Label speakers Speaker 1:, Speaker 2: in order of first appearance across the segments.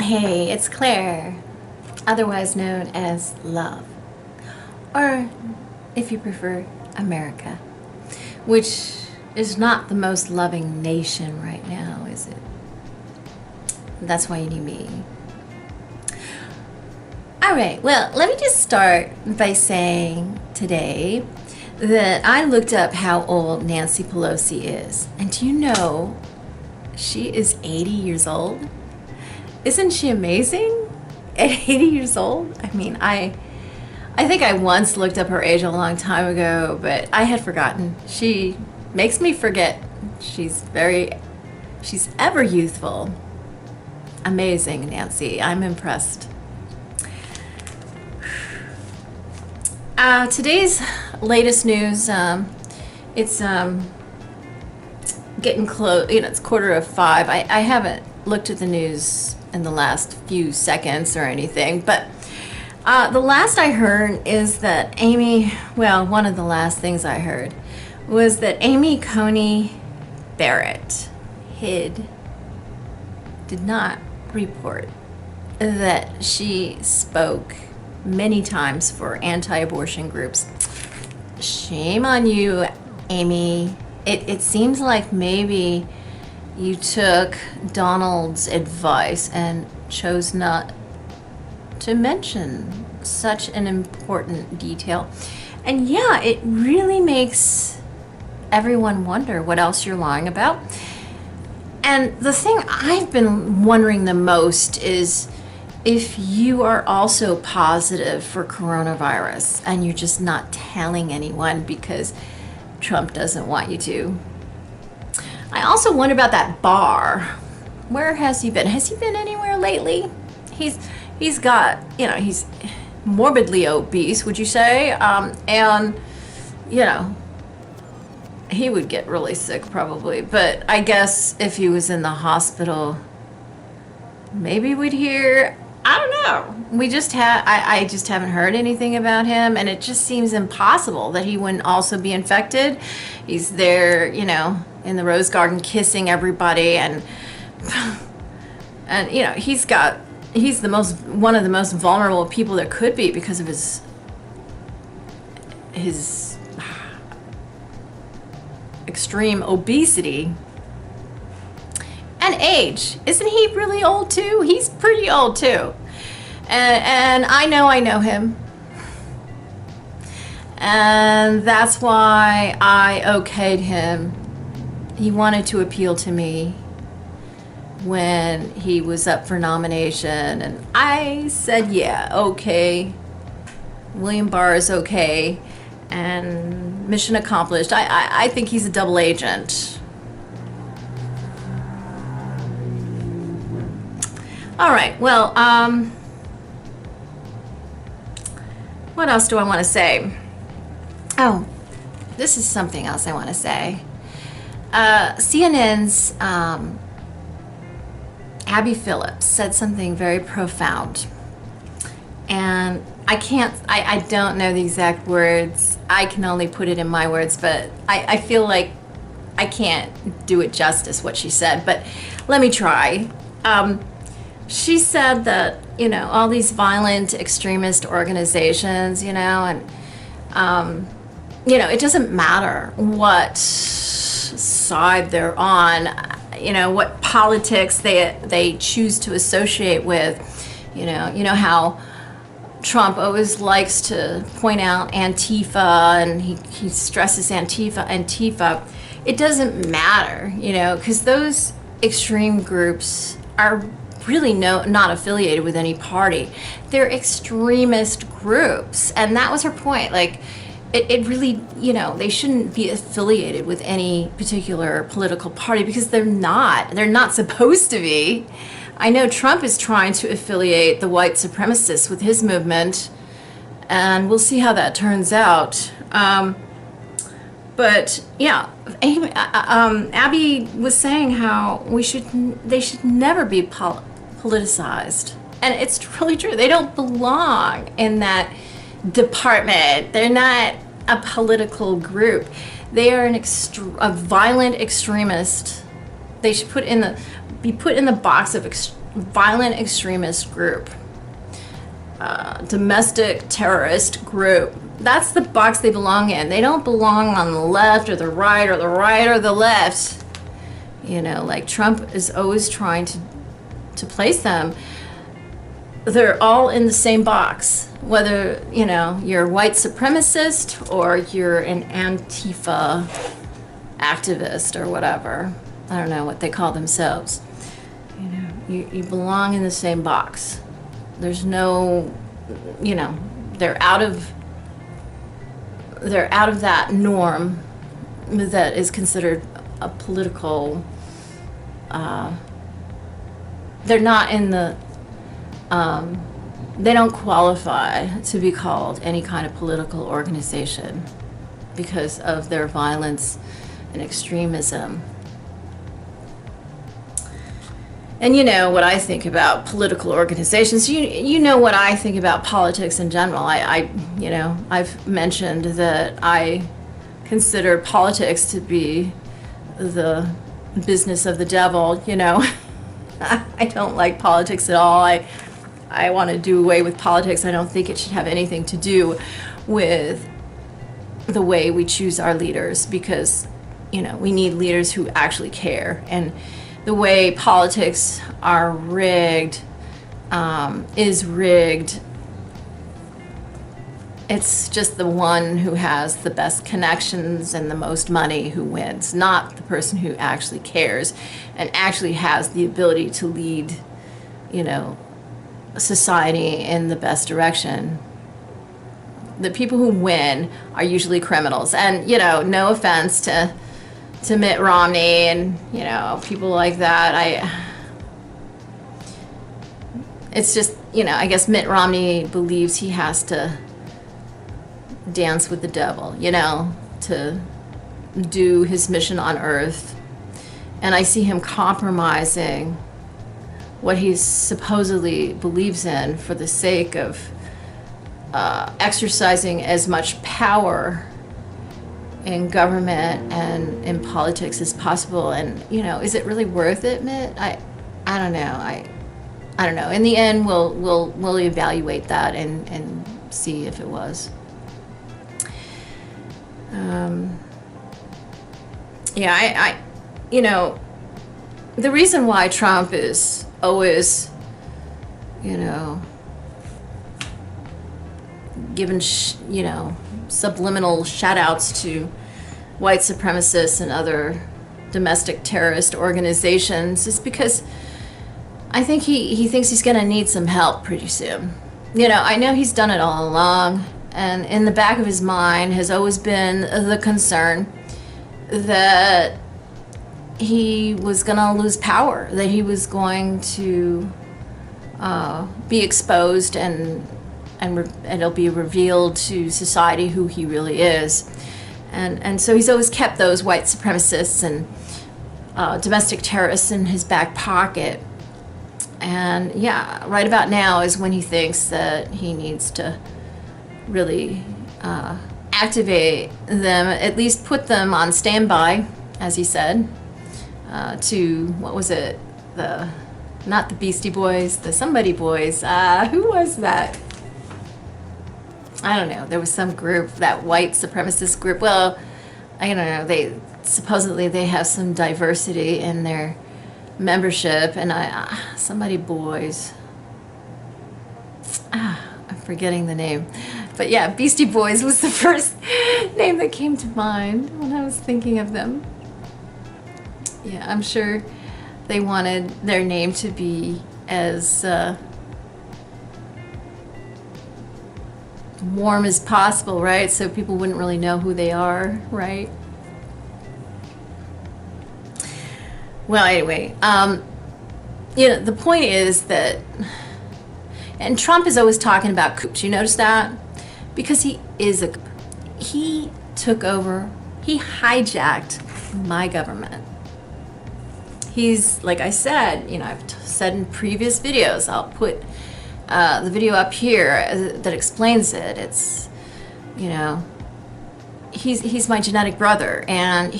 Speaker 1: Hey, it's Claire, otherwise known as Love, or if you prefer, America, which is not the most loving nation right now, is it? That's why you need me. Alright, well, let me just start by saying today that I looked up how old Nancy Pelosi is, and do you know she is 80 years old? Isn't she amazing? At 80 years old? I mean, I think I once looked up her age a long time ago, but I had forgotten. She makes me forget. She's ever youthful. Amazing, Nancy. I'm impressed. Today's latest news, it's getting close, it's 4:45. I haven't looked at the news in the last few seconds or anything, but the last I heard is that one of the last things I heard was that Amy Coney Barrett did not report that she spoke many times for anti-abortion groups. Shame on you, Amy. It seems like maybe you took Donald's advice and chose not to mention such an important detail. And yeah, it really makes everyone wonder what else you're lying about. And the thing I've been wondering the most is if you are also positive for coronavirus and you're just not telling anyone because Trump doesn't want you to. I also wonder about that bar. Where has he been? Has he been anywhere lately? He's got, he's morbidly obese, would you say? And, he would get really sick probably. But I guess if he was in the hospital, maybe we'd hear, I don't know. I just haven't heard anything about him, and it just seems impossible that he wouldn't also be infected. He's there, in the Rose Garden kissing everybody, and he's one of the most vulnerable people there could be because of his extreme obesity and age. Isn't he really old too? He's pretty old too. And I know him. And that's why I okayed him. He wanted to appeal to me when he was up for nomination, and I said, yeah, okay. William Barr is okay, and mission accomplished. I think he's a double agent. All right, well, what else do I want to say? Oh, this is something else I want to say. CNN's Abby Phillips said something very profound, and I don't know the exact words. I can only put it in my words, but I feel like I can't do it justice what she said, but let me try. She said that, all these violent extremist organizations, and, it doesn't matter what side they're on, what politics they choose to associate with. How Trump always likes to point out Antifa, and he stresses Antifa. It doesn't matter, because those extreme groups are really not affiliated with any party. They're extremist groups, and that was her point. Like, it really, they shouldn't be affiliated with any particular political party because they're not supposed to be. I know Trump is trying to affiliate the white supremacists with his movement, and we'll see how that turns out. But yeah, Abby was saying how they should never be politicized, and it's really true. They don't belong in that department. They're not a political group. They are a violent extremist. They should be put in the box of violent extremist group, domestic terrorist group. That's the box they belong in. They don't belong on the left or the right or the right or the left. You know, like Trump is always trying to place them. They're all in the same box, whether, you know, you're a white supremacist or you're an Antifa activist or whatever. I don't know what they call themselves. You know, you belong in the same box. There's no, you know, they're out of that norm that is considered a political, they're not in the, they don't qualify to be called any kind of political organization because of their violence and extremism. And you know what I think about political organizations. You know what I think about politics in general. I you know, I've mentioned that I consider politics to be the business of the devil, you know. I don't like politics at all. I want to do away with politics. I don't think it should have anything to do with the way we choose our leaders, because, you know, we need leaders who actually care. And the way politics are rigged is rigged. It's just the one who has the best connections and the most money who wins, not the person who actually cares and actually has the ability to lead, you know, society in the best direction. The people who win are usually criminals. And, you know, no offense to Mitt Romney and, you know, people like that. It's just, you know, I guess Mitt Romney believes he has to dance with the devil, you know, to do his mission on earth. And I see him compromising what he supposedly believes in for the sake of exercising as much power in government and in politics as possible. And, you know, is it really worth it, Mitt? I don't know. I don't know. In the end, we'll evaluate that and see if it was. Yeah, you know, the reason why Trump is always, you know, given, you know, subliminal shout-outs to white supremacists and other domestic terrorist organizations is because I think he thinks he's going to need some help pretty soon. You know, I know he's done it all along, and in the back of his mind has always been the concern that he was going to lose power, that he was going to be exposed and it'll be revealed to society who he really is. And so he's always kept those white supremacists and domestic terrorists in his back pocket. And yeah, right about now is when he thinks that he needs to really activate them, at least put them on standby, as he said, to, what was it, not the Beastie Boys, the somebody boys, who was that? I don't know, there was some group, that white supremacist group. Well, I don't know, supposedly they have some diversity in their membership, and somebody boys, I'm forgetting the name, but yeah, Beastie Boys was the first name that came to mind when I was thinking of them. Yeah, I'm sure they wanted their name to be as warm as possible, right? So people wouldn't really know who they are, right? Well, anyway, you know, the point is that, and Trump is always talking about coups. You notice that? Because he took over, he hijacked my government. He's, like I said, you know, I've said in previous videos, I'll put the video up here that explains it. It's, you know, he's my genetic brother, and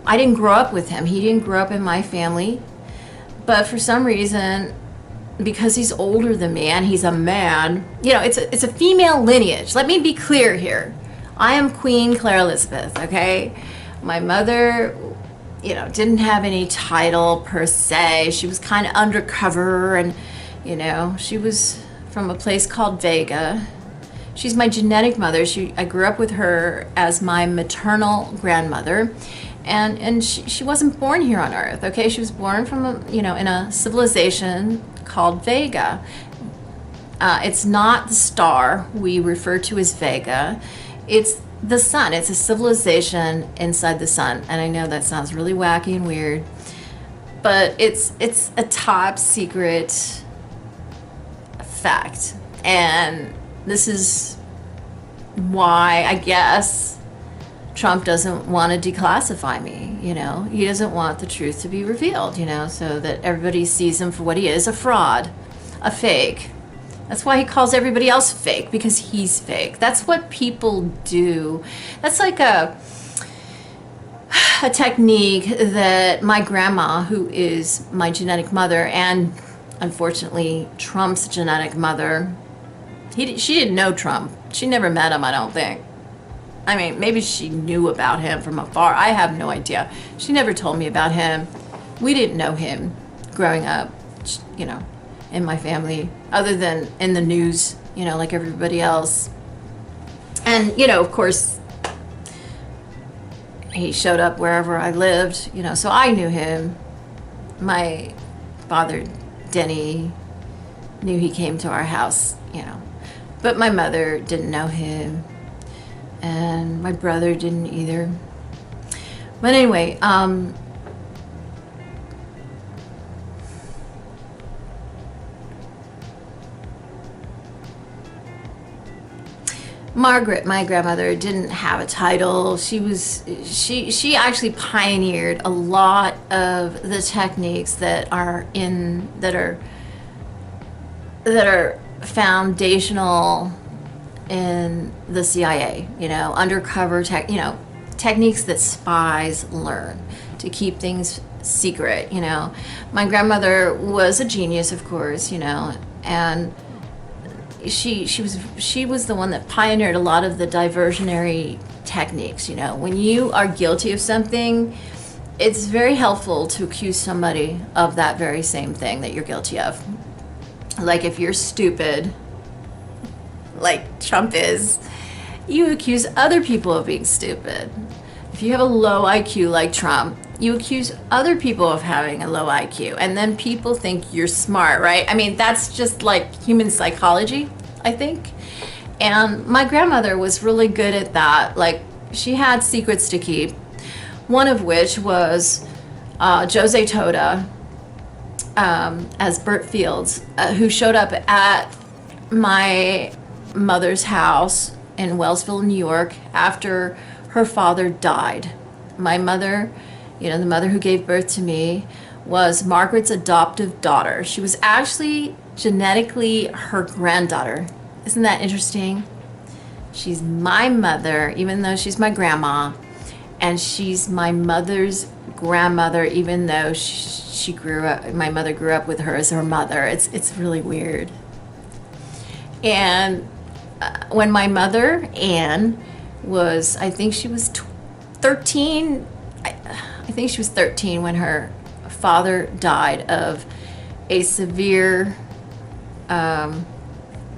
Speaker 1: I didn't grow up with him. He didn't grow up in my family, but for some reason, because he's older than me and he's a man, it's a female lineage. Let me be clear here. I am Queen Claire Elizabeth, okay? My mother, didn't have any title per se. She was kind of undercover, and, she was from a place called Vega. She's my genetic mother. I grew up with her as my maternal grandmother. And she wasn't born here on Earth, okay? She was born from, in a civilization called Vega. It's not the star we refer to as Vega. It's the sun. It's a civilization inside the sun. And I know that sounds really wacky and weird, but it's a top secret fact. And this is why, I guess, Trump doesn't want to declassify me, He doesn't want the truth to be revealed, so that everybody sees him for what he is, a fraud, a fake. That's why he calls everybody else fake, because he's fake. That's what people do. That's like a technique that my grandma, who is my genetic mother, and unfortunately Trump's genetic mother, she didn't know Trump. She never met him, I don't think. I mean, maybe she knew about him from afar. I have no idea. She never told me about him. We didn't know him growing up, in my family, other than in the news, like everybody else. And, of course, he showed up wherever I lived, so I knew him. My father, Denny, knew he came to our house, but my mother didn't know him. And my brother didn't either. But anyway, Margaret, my grandmother, didn't have a title. She actually pioneered a lot of the techniques that are foundational in the CIA, undercover techniques that spies learn to keep things secret. My grandmother was a genius, of course, and she was the one that pioneered a lot of the diversionary techniques. When you are guilty of something, it's very helpful to accuse somebody of that very same thing that you're guilty of. Like if you're stupid, like Trump is, you accuse other people of being stupid. If you have a low IQ like Trump, you accuse other people of having a low IQ, and then people think you're smart, right? I mean, that's just like human psychology, I think. And my grandmother was really good at that. Like, she had secrets to keep, one of which was Jose Toda as Burt Fields, who showed up at my mother's house in Wellsville, New York, after her father died. My mother, the mother who gave birth to me, was Margaret's adoptive daughter. She was actually genetically her granddaughter. Isn't that interesting? She's my mother, even though she's my grandma, and she's my mother's grandmother, even though my mother grew up with her as her mother. It's really weird. And when my mother, Anne, was, I think she was 13, I think she was 13 when her father died of a severe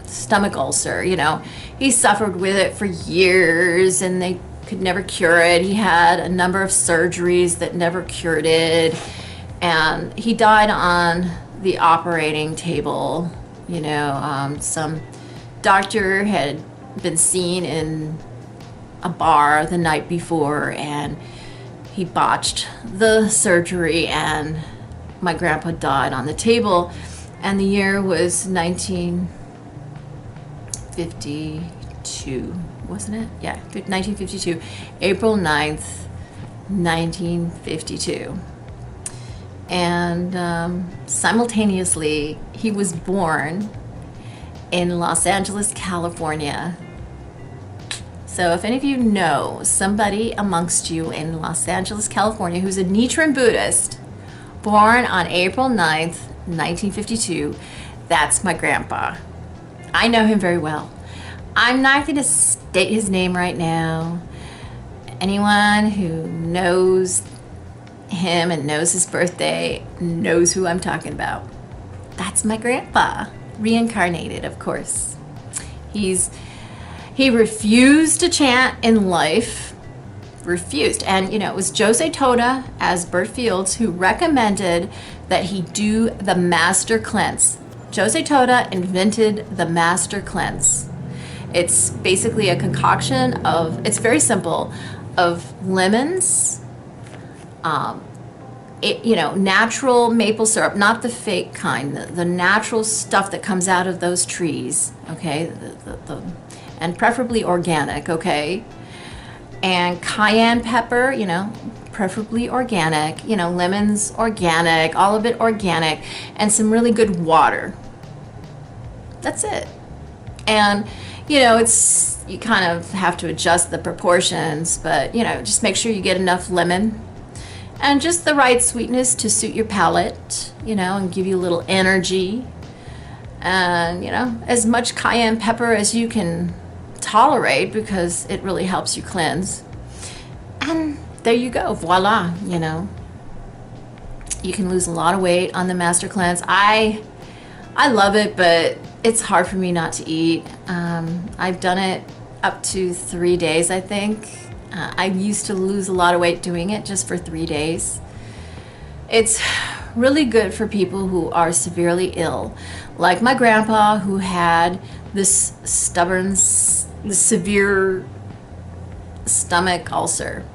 Speaker 1: stomach ulcer. He suffered with it for years and they could never cure it. He had a number of surgeries that never cured it, and he died on the operating table. Some doctor had been seen in a bar the night before, and he botched the surgery, and my grandpa died on the table. And the year was 1952, wasn't it? Yeah, 1952, April 9th, 1952. And simultaneously, he was born in Los Angeles, California. So if any of you know somebody amongst you in Los Angeles, California, who's a Nichiren Buddhist, born on April 9th, 1952, That's my grandpa. I know him very well. I'm not going to state his name right now. Anyone who knows him and knows his birthday knows who I'm talking about. That's my grandpa, reincarnated, of course. He refused to chant in life, refused. And, it was Jose Toda as Bert Fields who recommended that he do the master cleanse. Jose Toda invented the master cleanse. It's basically a concoction of, it's very simple, of lemons, natural maple syrup, not the fake kind, the natural stuff that comes out of those trees, okay, and preferably organic, okay, and cayenne pepper, preferably organic, lemons organic, all of it organic, and some really good water. That's it. And you kind of have to adjust the proportions, but just make sure you get enough lemon and just the right sweetness to suit your palate, and give you a little energy, and as much cayenne pepper as you can tolerate, because it really helps you cleanse. And there you go, voila. You can lose a lot of weight on the master cleanse. I love it, but it's hard for me not to eat. I've done it up to 3 days, I think. I used to lose a lot of weight doing it just for 3 days. It's really good for people who are severely ill, like my grandpa, who had this severe stomach ulcer.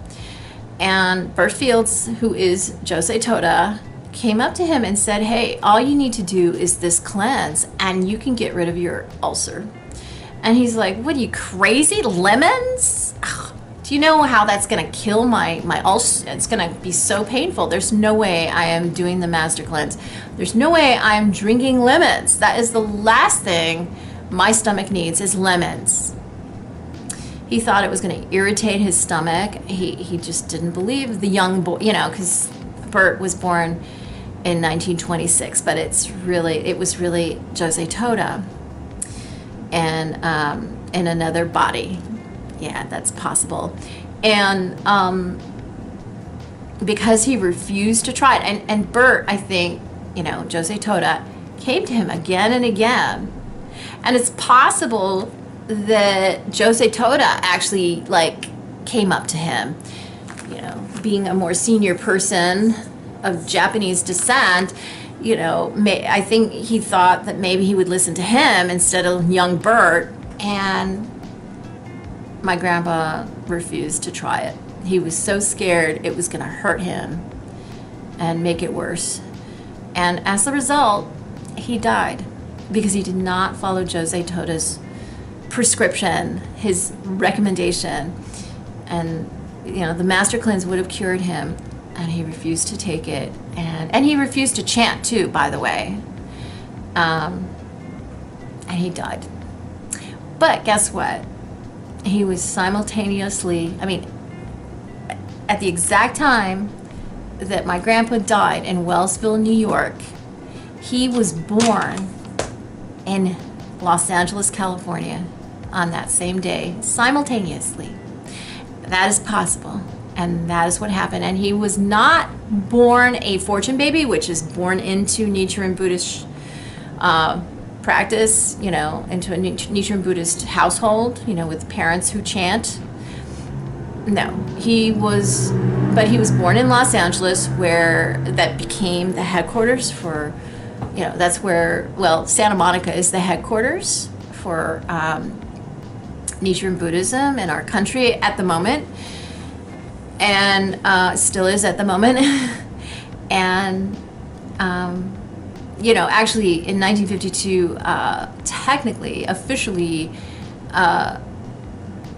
Speaker 1: And Bert Fields, who is Jose Toda, came up to him and said, hey, all you need to do is this cleanse and you can get rid of your ulcer. And he's like, what are you, crazy? Lemons? Ugh, do you know how that's going to kill my ulcer? It's going to be so painful. There's no way I am doing the master cleanse. There's no way I am drinking lemons. That is the last thing my stomach needs, is lemons. He thought it was going to irritate his stomach. He just didn't believe the young boy, because Bert was born in 1926, but it was really Jose Toda and in another body. Yeah, that's possible. And because he refused to try it, and Bert, I think, Jose Toda came to him again and again. And it's possible that Jose Toda actually came up to him, being a more senior person of Japanese descent, I think he thought that maybe he would listen to him instead of young Bert, and my grandpa refused to try it. He was so scared it was going to hurt him and make it worse. And as a result, he died because he did not follow Jose Toda's prescription, his recommendation. And the master cleanse would have cured him, and he refused to take it, and he refused to chant too, by the way, and he died. But guess what? He was simultaneously, at the exact time that my grandpa died in Wellsville, New York, he was born in Los Angeles, California on that same day, simultaneously. That is possible, and that is what happened. And he was not born a fortune baby, which is born into Nichiren Buddhist practice, into a Nichiren Buddhist household, with parents who chant. No, he was born in Los Angeles, where that became the headquarters for, that's where, Santa Monica is the headquarters for Nichiren Buddhism in our country at the moment, and still is at the moment. And actually in 1952, technically, officially,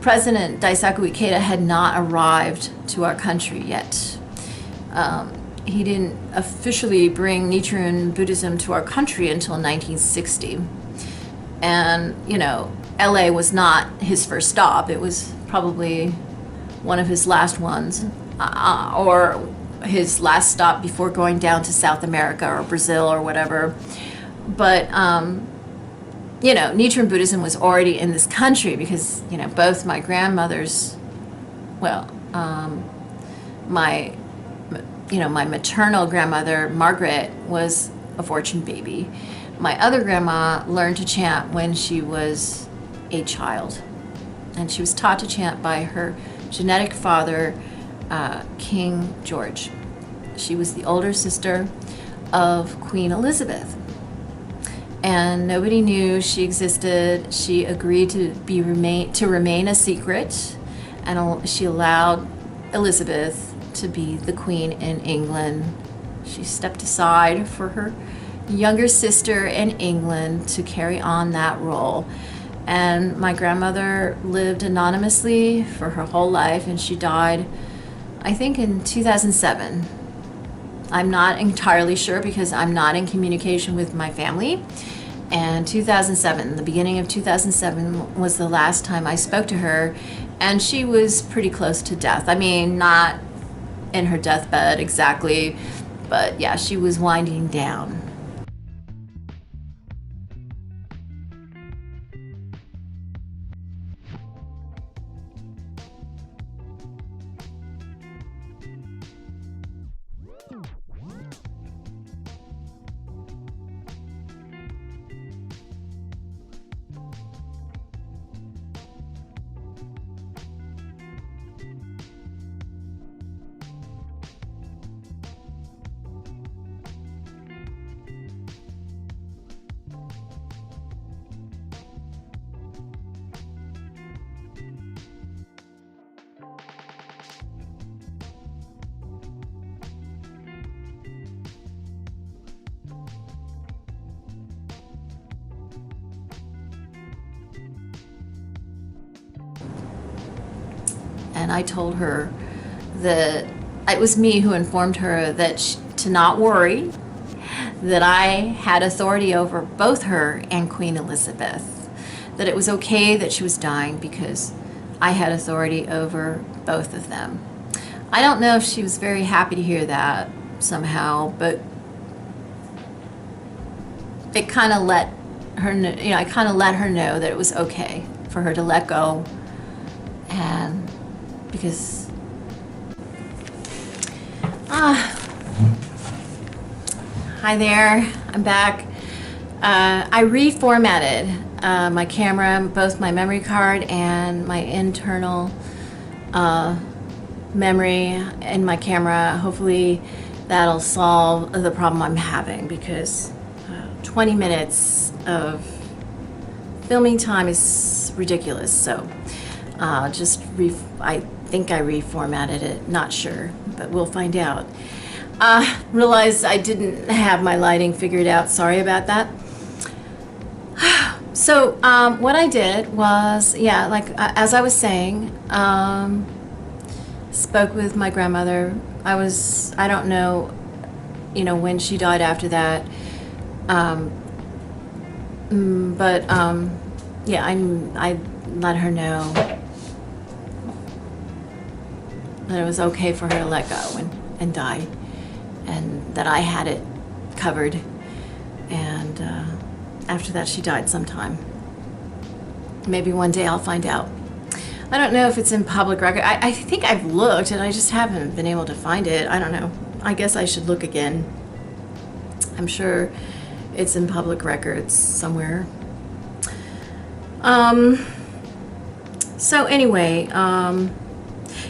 Speaker 1: President Daisaku Ikeda had not arrived to our country yet. He didn't officially bring Nichiren Buddhism to our country until 1960. And, LA was not his first stop. It was probably one of his last ones, or his last stop before going down to South America or Brazil or whatever. But Nichiren Buddhism was already in this country because both my grandmothers, well, my maternal grandmother Margaret was a fortune baby. My other grandma learned to chant when she was a child, and she was taught to chant by her genetic father, King George. She was the older sister of Queen Elizabeth, and nobody knew she existed. She agreed to remain a secret, and she allowed Elizabeth to be the queen in England. She stepped aside for her younger sister in England to carry on that role. And my grandmother lived anonymously for her whole life, and she died, I think, in 2007. I'm not entirely sure because I'm not in communication with my family. And 2007, the beginning of 2007, was the last time I spoke to her, and she was pretty close to death. I mean, not in her deathbed exactly, but yeah, she was winding down. And I told her that it was me who informed her that to not worry, that I had authority over both her and Queen Elizabeth, that it was okay that she was dying because I had authority over both of them. I don't know if she was very happy to hear that somehow, but it kind of let her know, I kind of let her know that it was okay for her to let go. And because hi there, I'm back. I reformatted my camera, both my memory card and my internal memory in my camera. Hopefully that'll solve the problem I'm having, because 20 minutes of filming time is ridiculous. So I think I reformatted it, not sure, but we'll find out. Realized I didn't have my lighting figured out, sorry about that. So what I did was, as I was saying, spoke with my grandmother. I don't know, when she died after that, but I let her know that it was okay for her to let go and die, and that I had it covered. And after that, she died sometime. Maybe one day I'll find out. I don't know if it's in public record. I think I've looked and I just haven't been able to find it. I don't know. I guess I should look again. I'm sure it's in public records somewhere. So anyway,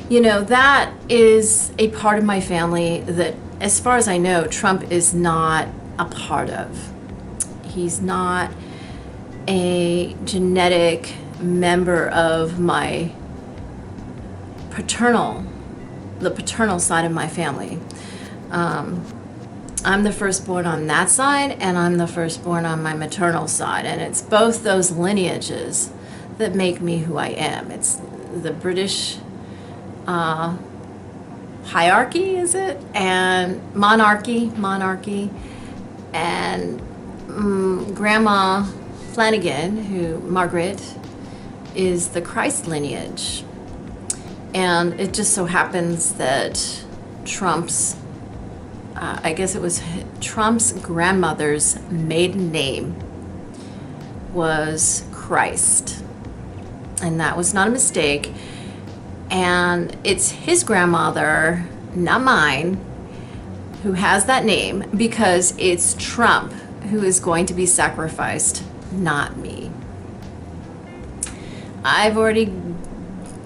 Speaker 1: that is a part of my family that, as far as I know, Trump is not a part of. He's not a genetic member of the paternal side of my family. I'm the firstborn on that side, and I'm the firstborn on my maternal side, and it's both those lineages that make me who I am. It's the British hierarchy, is it? And monarchy, and Grandma Flanagan, Margaret, is the Christ lineage. And it just so happens that Trump's I guess it was Trump's grandmother's maiden name was Christ. And that was not a mistake. And it's his grandmother, not mine, who has that name, because it's Trump who is going to be sacrificed, not me. I've already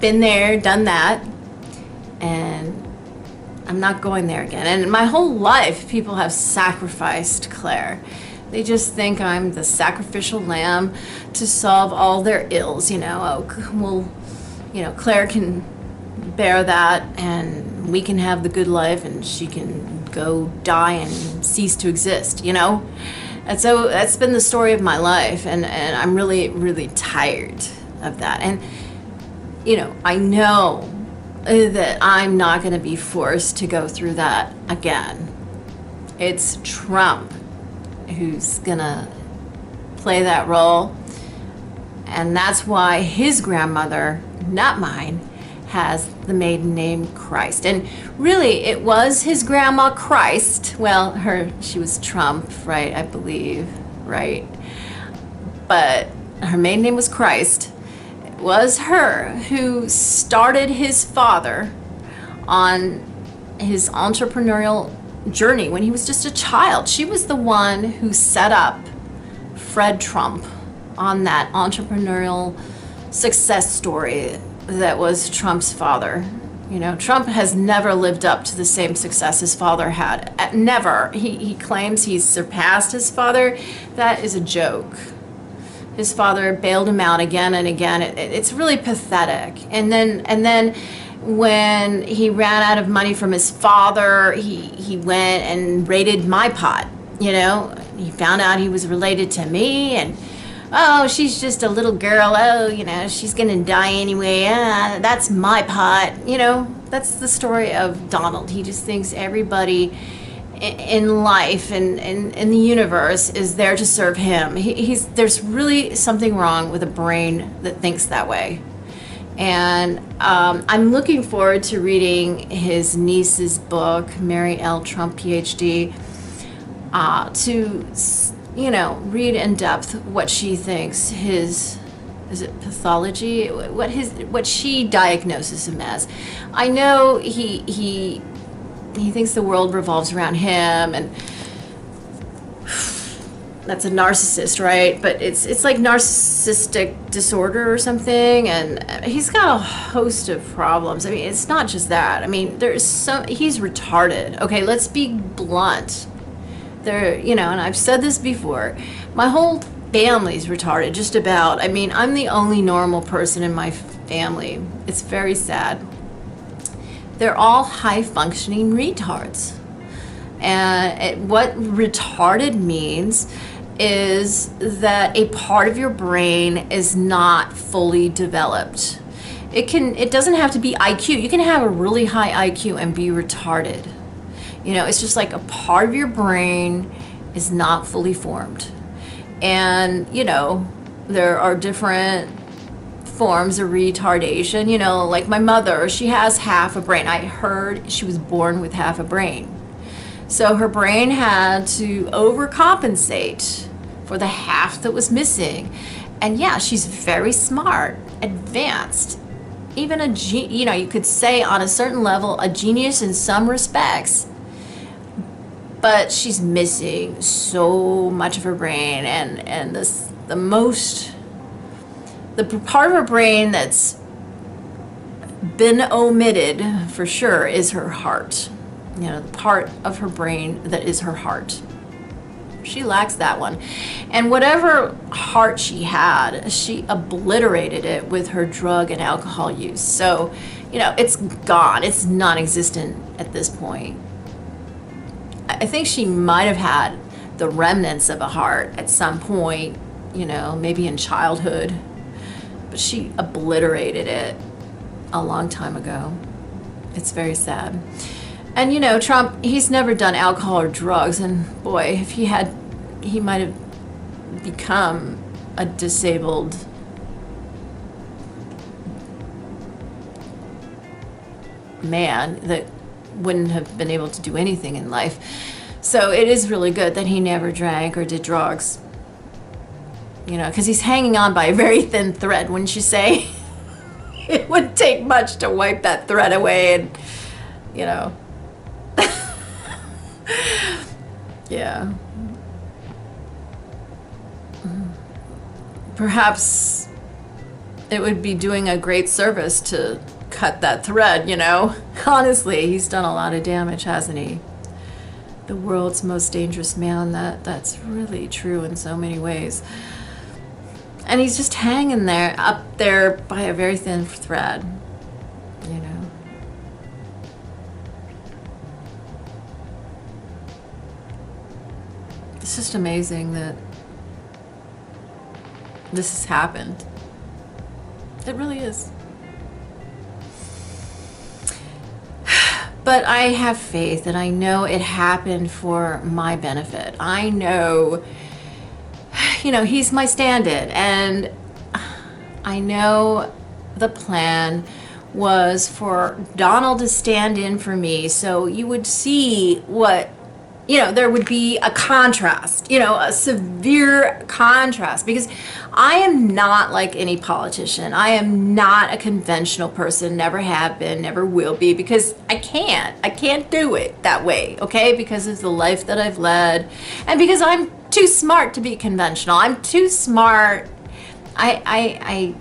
Speaker 1: been there, done that, and I'm not going there again. And my whole life, people have sacrificed Claire. They just think I'm the sacrificial lamb to solve all their ills, Claire can bear that, and we can have the good life, and she can go die and cease to exist, And so that's been the story of my life, and I'm really, really tired of that. And, I know that I'm not going to be forced to go through that again. It's Trump who's going to play that role, and that's why his grandmother, not mine, has the maiden name Christ. And really, it was his grandma Christ. Well, she was Trump, right? I believe, right? But her maiden name was Christ. It was her who started his father on his entrepreneurial journey when he was just a child. She was the one who set up Fred Trump on that entrepreneurial success story that was Trump's father. Trump has never lived up to the same success his father had. Never. He claims he's surpassed his father. That is a joke. His father bailed him out again and again. It's really pathetic. And then when he ran out of money from his father, he went and raided my pot. He found out he was related to me, and oh, she's just a little girl. Oh, she's gonna die anyway. That's my pot. That's the story of Donald. He just thinks everybody in life and in the universe is there to serve him. There's really something wrong with a brain that thinks that way. And I'm looking forward to reading his niece's book, Mary L. Trump, PhD, to read in depth what she thinks is it pathology? What she diagnoses him as. I know he thinks the world revolves around him, and that's a narcissist, right? But it's like narcissistic disorder or something, and he's got a host of problems. I mean, it's not just that. I mean, he's retarded. Okay, let's be blunt. And I've said this before, my whole family's retarded, just about. I mean, I'm the only normal person in my family. It's very sad. They're all high-functioning retards. And what retarded means is that a part of your brain is not fully developed. It doesn't have to be IQ. You can have a really high IQ and be retarded. It's just like a part of your brain is not fully formed. And, there are different forms of retardation. Like my mother, she has half a brain. I heard she was born with half a brain. So her brain had to overcompensate for the half that was missing. And yeah, she's very smart, advanced, even you could say on a certain level, a genius in some respects. But she's missing so much of her brain, and the part of her brain that's been omitted for sure is her heart. The part of her brain that is her heart. She lacks that one. And whatever heart she had, she obliterated it with her drug and alcohol use. So, it's gone. It's non-existent at this point. I think she might have had the remnants of a heart at some point, maybe in childhood, but she obliterated it a long time ago. It's very sad. And Trump, he's never done alcohol or drugs, and boy, if he had, he might have become a disabled man that wouldn't have been able to do anything in life. So it is really good that he never drank or did drugs. Because he's hanging on by a very thin thread, wouldn't you say? It would take much to wipe that thread away and, yeah. Perhaps it would be doing a great service to cut that thread, Honestly, he's done a lot of damage, hasn't he? The world's most dangerous man, that's really true in so many ways. And he's just hanging there, up there by a very thin thread, It's just amazing that this has happened. It really is. But I have faith, and I know it happened for my benefit. I know, he's my stand-in, and I know the plan was for Donald to stand in for me, so you would see what, there would be a contrast, a severe contrast, because I am not like any politician. I am not a conventional person, never have been, never will be, because I can't do it that way, okay? Because of the life that I've led, and because I'm too smart to be conventional. I'm too smart. I'm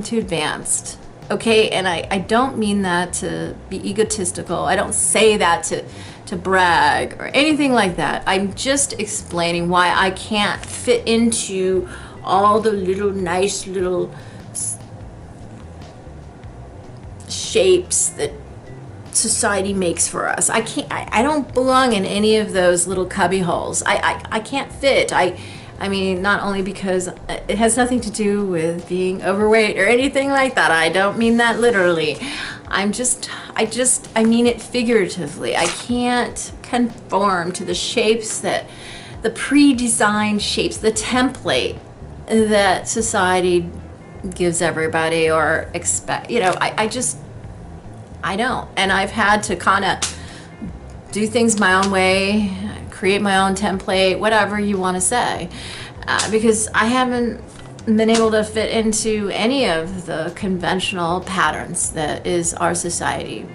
Speaker 1: too advanced, okay? And I don't mean that to be egotistical. I don't say that to brag or anything like that. I'm just explaining why I can't fit into all the nice little shapes that society makes for us. I don't belong in any of those little cubby holes. I can't fit. I mean, not only because it has nothing to do with being overweight or anything like that. I don't mean that literally. I mean it figuratively. I can't conform to the shapes the pre-designed shapes, the template that society gives everybody or expect. I don't. And I've had to kind of do things my own way, create my own template, whatever you want to say, because I haven't been able to fit into any of the conventional patterns that is our society.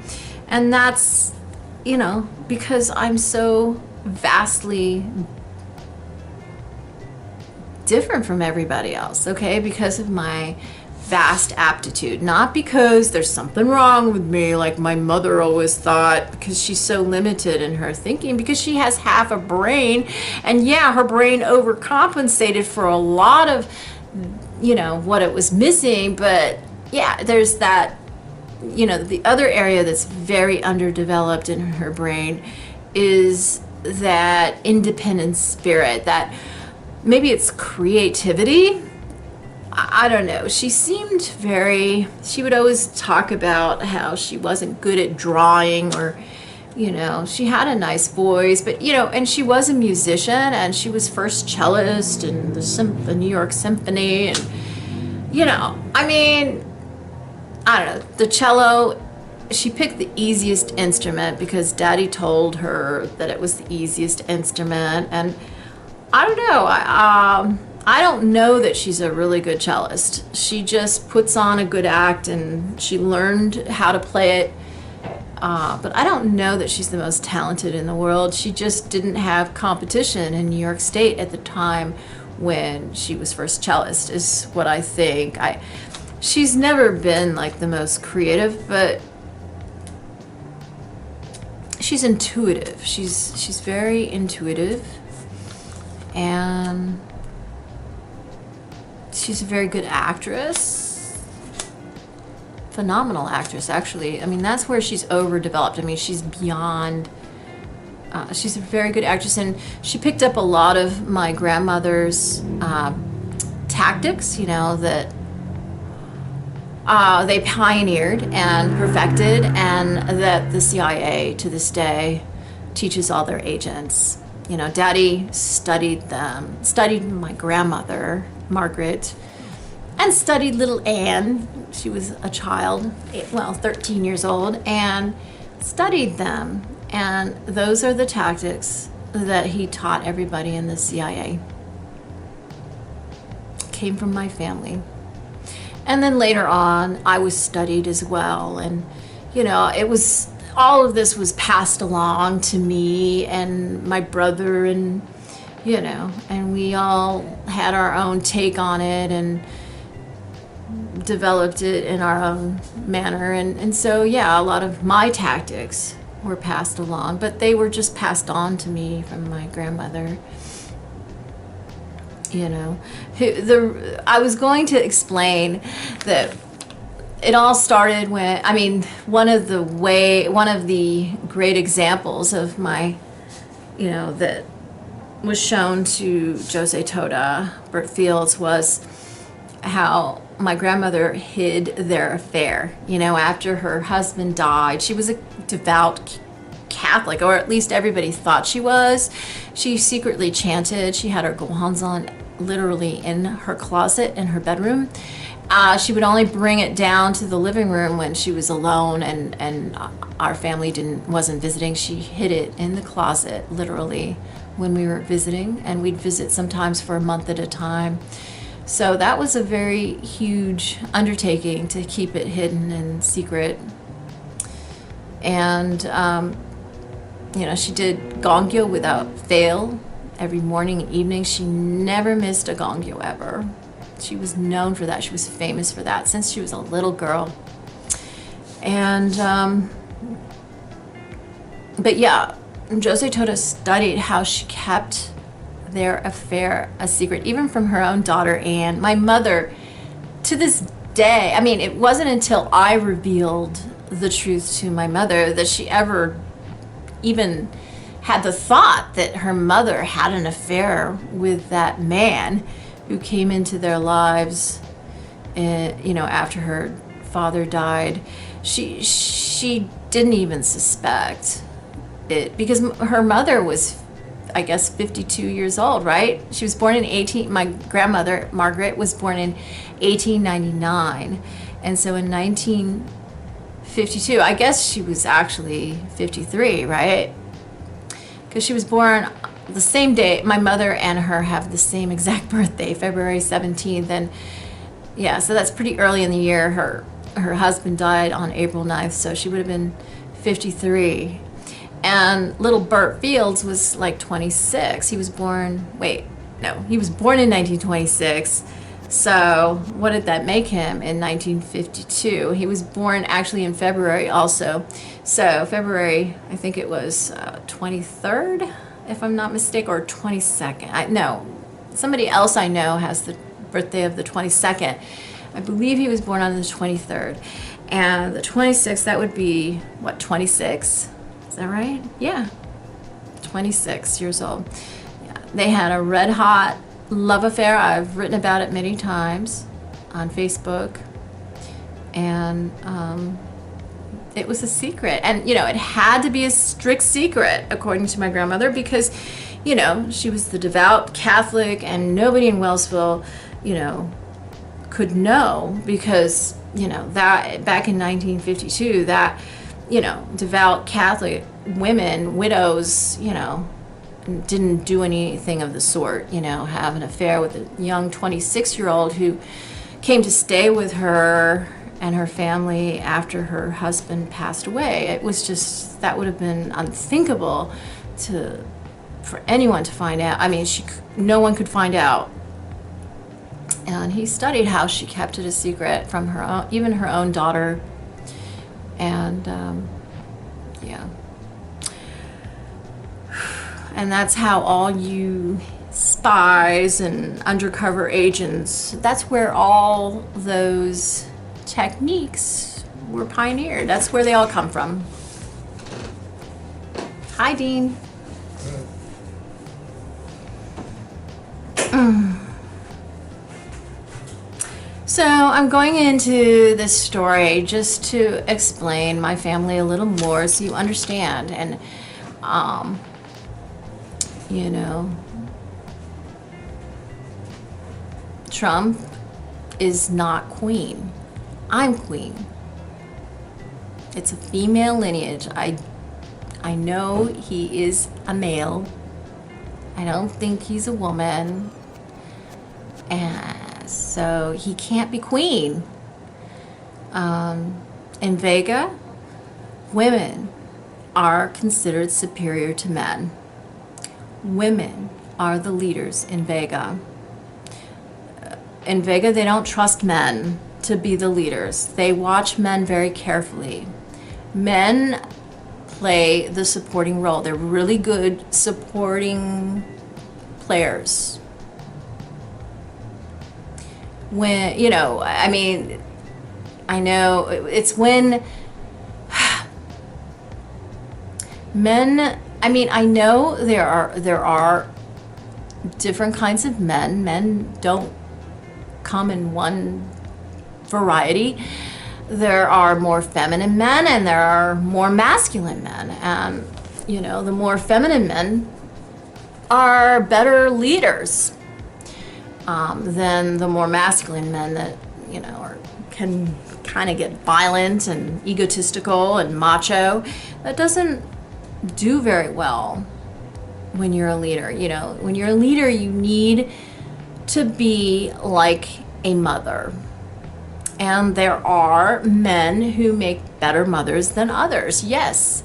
Speaker 1: And that's, because I'm so vastly different from everybody else, okay? Because of my vast aptitude, not because there's something wrong with me like my mother always thought, because she's so limited in her thinking, because she has half a brain, and yeah, her brain overcompensated for a lot of what it was missing, but yeah, there's that, the other area that's very underdeveloped in her brain is that independent spirit, that maybe it's creativity. I don't know. She would always talk about how she wasn't good at drawing, or, she had a nice voice, but, and she was a musician, and she was first cellist in the New York Symphony, and, I mean, I don't know, the cello, she picked the easiest instrument because Daddy told her that it was the easiest instrument, and I don't know, I don't know that she's a really good cellist. She just puts on a good act, and she learned how to play it. But I don't know that she's the most talented in the world. She just didn't have competition in New York State at the time when she was first cellist, is what I think. She's never been like the most creative, but she's intuitive. She's very intuitive, and she's a very good actress. Phenomenal actress, actually. I mean, that's where she's overdeveloped. I mean, she's beyond. She's a very good actress, and she picked up a lot of my grandmother's tactics, that they pioneered and perfected, and that the CIA to this day teaches all their agents. Daddy studied them, studied my grandmother, Margaret, and studied little Anne. She was a child, 13 years old, and studied them, and those are the tactics that he taught everybody in the CIA. Came from my family. And then later on, I was studied as well, and it was, all of this was passed along to me and my brother, and and we all had our own take on it and developed it in our own manner. And so, yeah, a lot of my tactics were passed along, but they were just passed on to me from my grandmother. I was going to explain that it all started when, one of the great examples of my, that was shown to Jose Toda, Burt Fields, was how my grandmother hid their affair. After her husband died, she was a devout Catholic, or at least everybody thought she was. She secretly chanted. She had her gohanzon literally in her closet in her bedroom. She would only bring it down to the living room when she was alone and our family wasn't visiting. She hid it in the closet literally when we were visiting, and we'd visit sometimes for a month at a time. So that was a very huge undertaking to keep it hidden and secret. And she did gongyo without fail every morning and evening. She never missed a gongyo ever. She was known for that. She was famous for that since she was a little girl. And but yeah, Jose Toda studied how she kept their affair a secret, even from her own daughter Anne. My mother, to this day, it wasn't until I revealed the truth to my mother that she ever even had the thought that her mother had an affair with that man who came into their lives, after her father died. She didn't even suspect it, because her mother was, I guess, 52 years old, right? She was born in my grandmother, Margaret, was born in 1899. And so in 1952, I guess she was actually 53, right? Because she was born the same day. My mother and her have the same exact birthday, February 17th. And yeah, so that's pretty early in the year. Her husband died on April 9th, so she would have been 53. And little Burt Fields was like 26. He was born in 1926. So what did that make him in 1952? He was born actually in February also. So February, I think it was 23rd, if I'm not mistaken, or 22nd. No, somebody else I know has the birthday of the 22nd. I believe he was born on the 23rd. And the 26th, that would be, 26? Is that right? Yeah, 26 years old. Yeah. They had a red hot love affair. I've written about it many times on Facebook. And it was a secret. And, it had to be a strict secret, according to my grandmother, because, she was the devout Catholic, and nobody in Wellsville, could know, because, that back in 1952, that, devout Catholic women, widows, didn't do anything of the sort, have an affair with a young 26-year-old who came to stay with her and her family after her husband passed away. It was just, that would have been unthinkable for anyone to find out. No one could find out. And he studied how she kept it a secret from even her own daughter. And yeah. And that's how all you spies and undercover agents, that's where all those techniques were pioneered. That's where they all come from. Hi, Dean. So I'm going into this story just to explain my family a little more so you understand. And, Trump is not queen. I'm queen. It's a female lineage. I know he is a male. I don't think he's a woman. And so he can't be queen. In Vega, women are considered superior to men. Women are the leaders in Vega. In Vega, they don't trust men to be the leaders. They watch men very carefully. Men play the supporting role. They're really good supporting players. When, you know, I mean, I know it's when men, I mean, I know there are different kinds of men. Men don't come in one variety. There are more feminine men and there are more masculine men. And, you know, the more feminine men are better leaders than the more masculine men that, you know, can kind of get violent and egotistical and macho. That doesn't do very well when you're a leader. You know, when you're a leader, you need to be like a mother. And there are men who make better mothers than others, yes.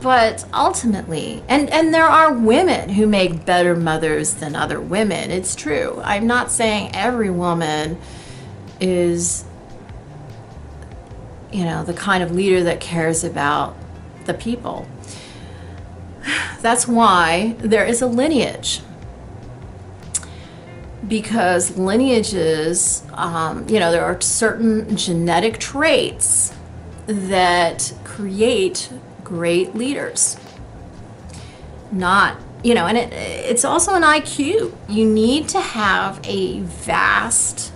Speaker 1: But ultimately, and there are women who make better mothers than other women. It's true. I'm not saying every woman is, you know, the kind of leader that cares about the people. That's why there is a lineage. Because lineages, you know, there are certain genetic traits that create great leaders. Not, you know, and it's also an IQ. You need to have a vast,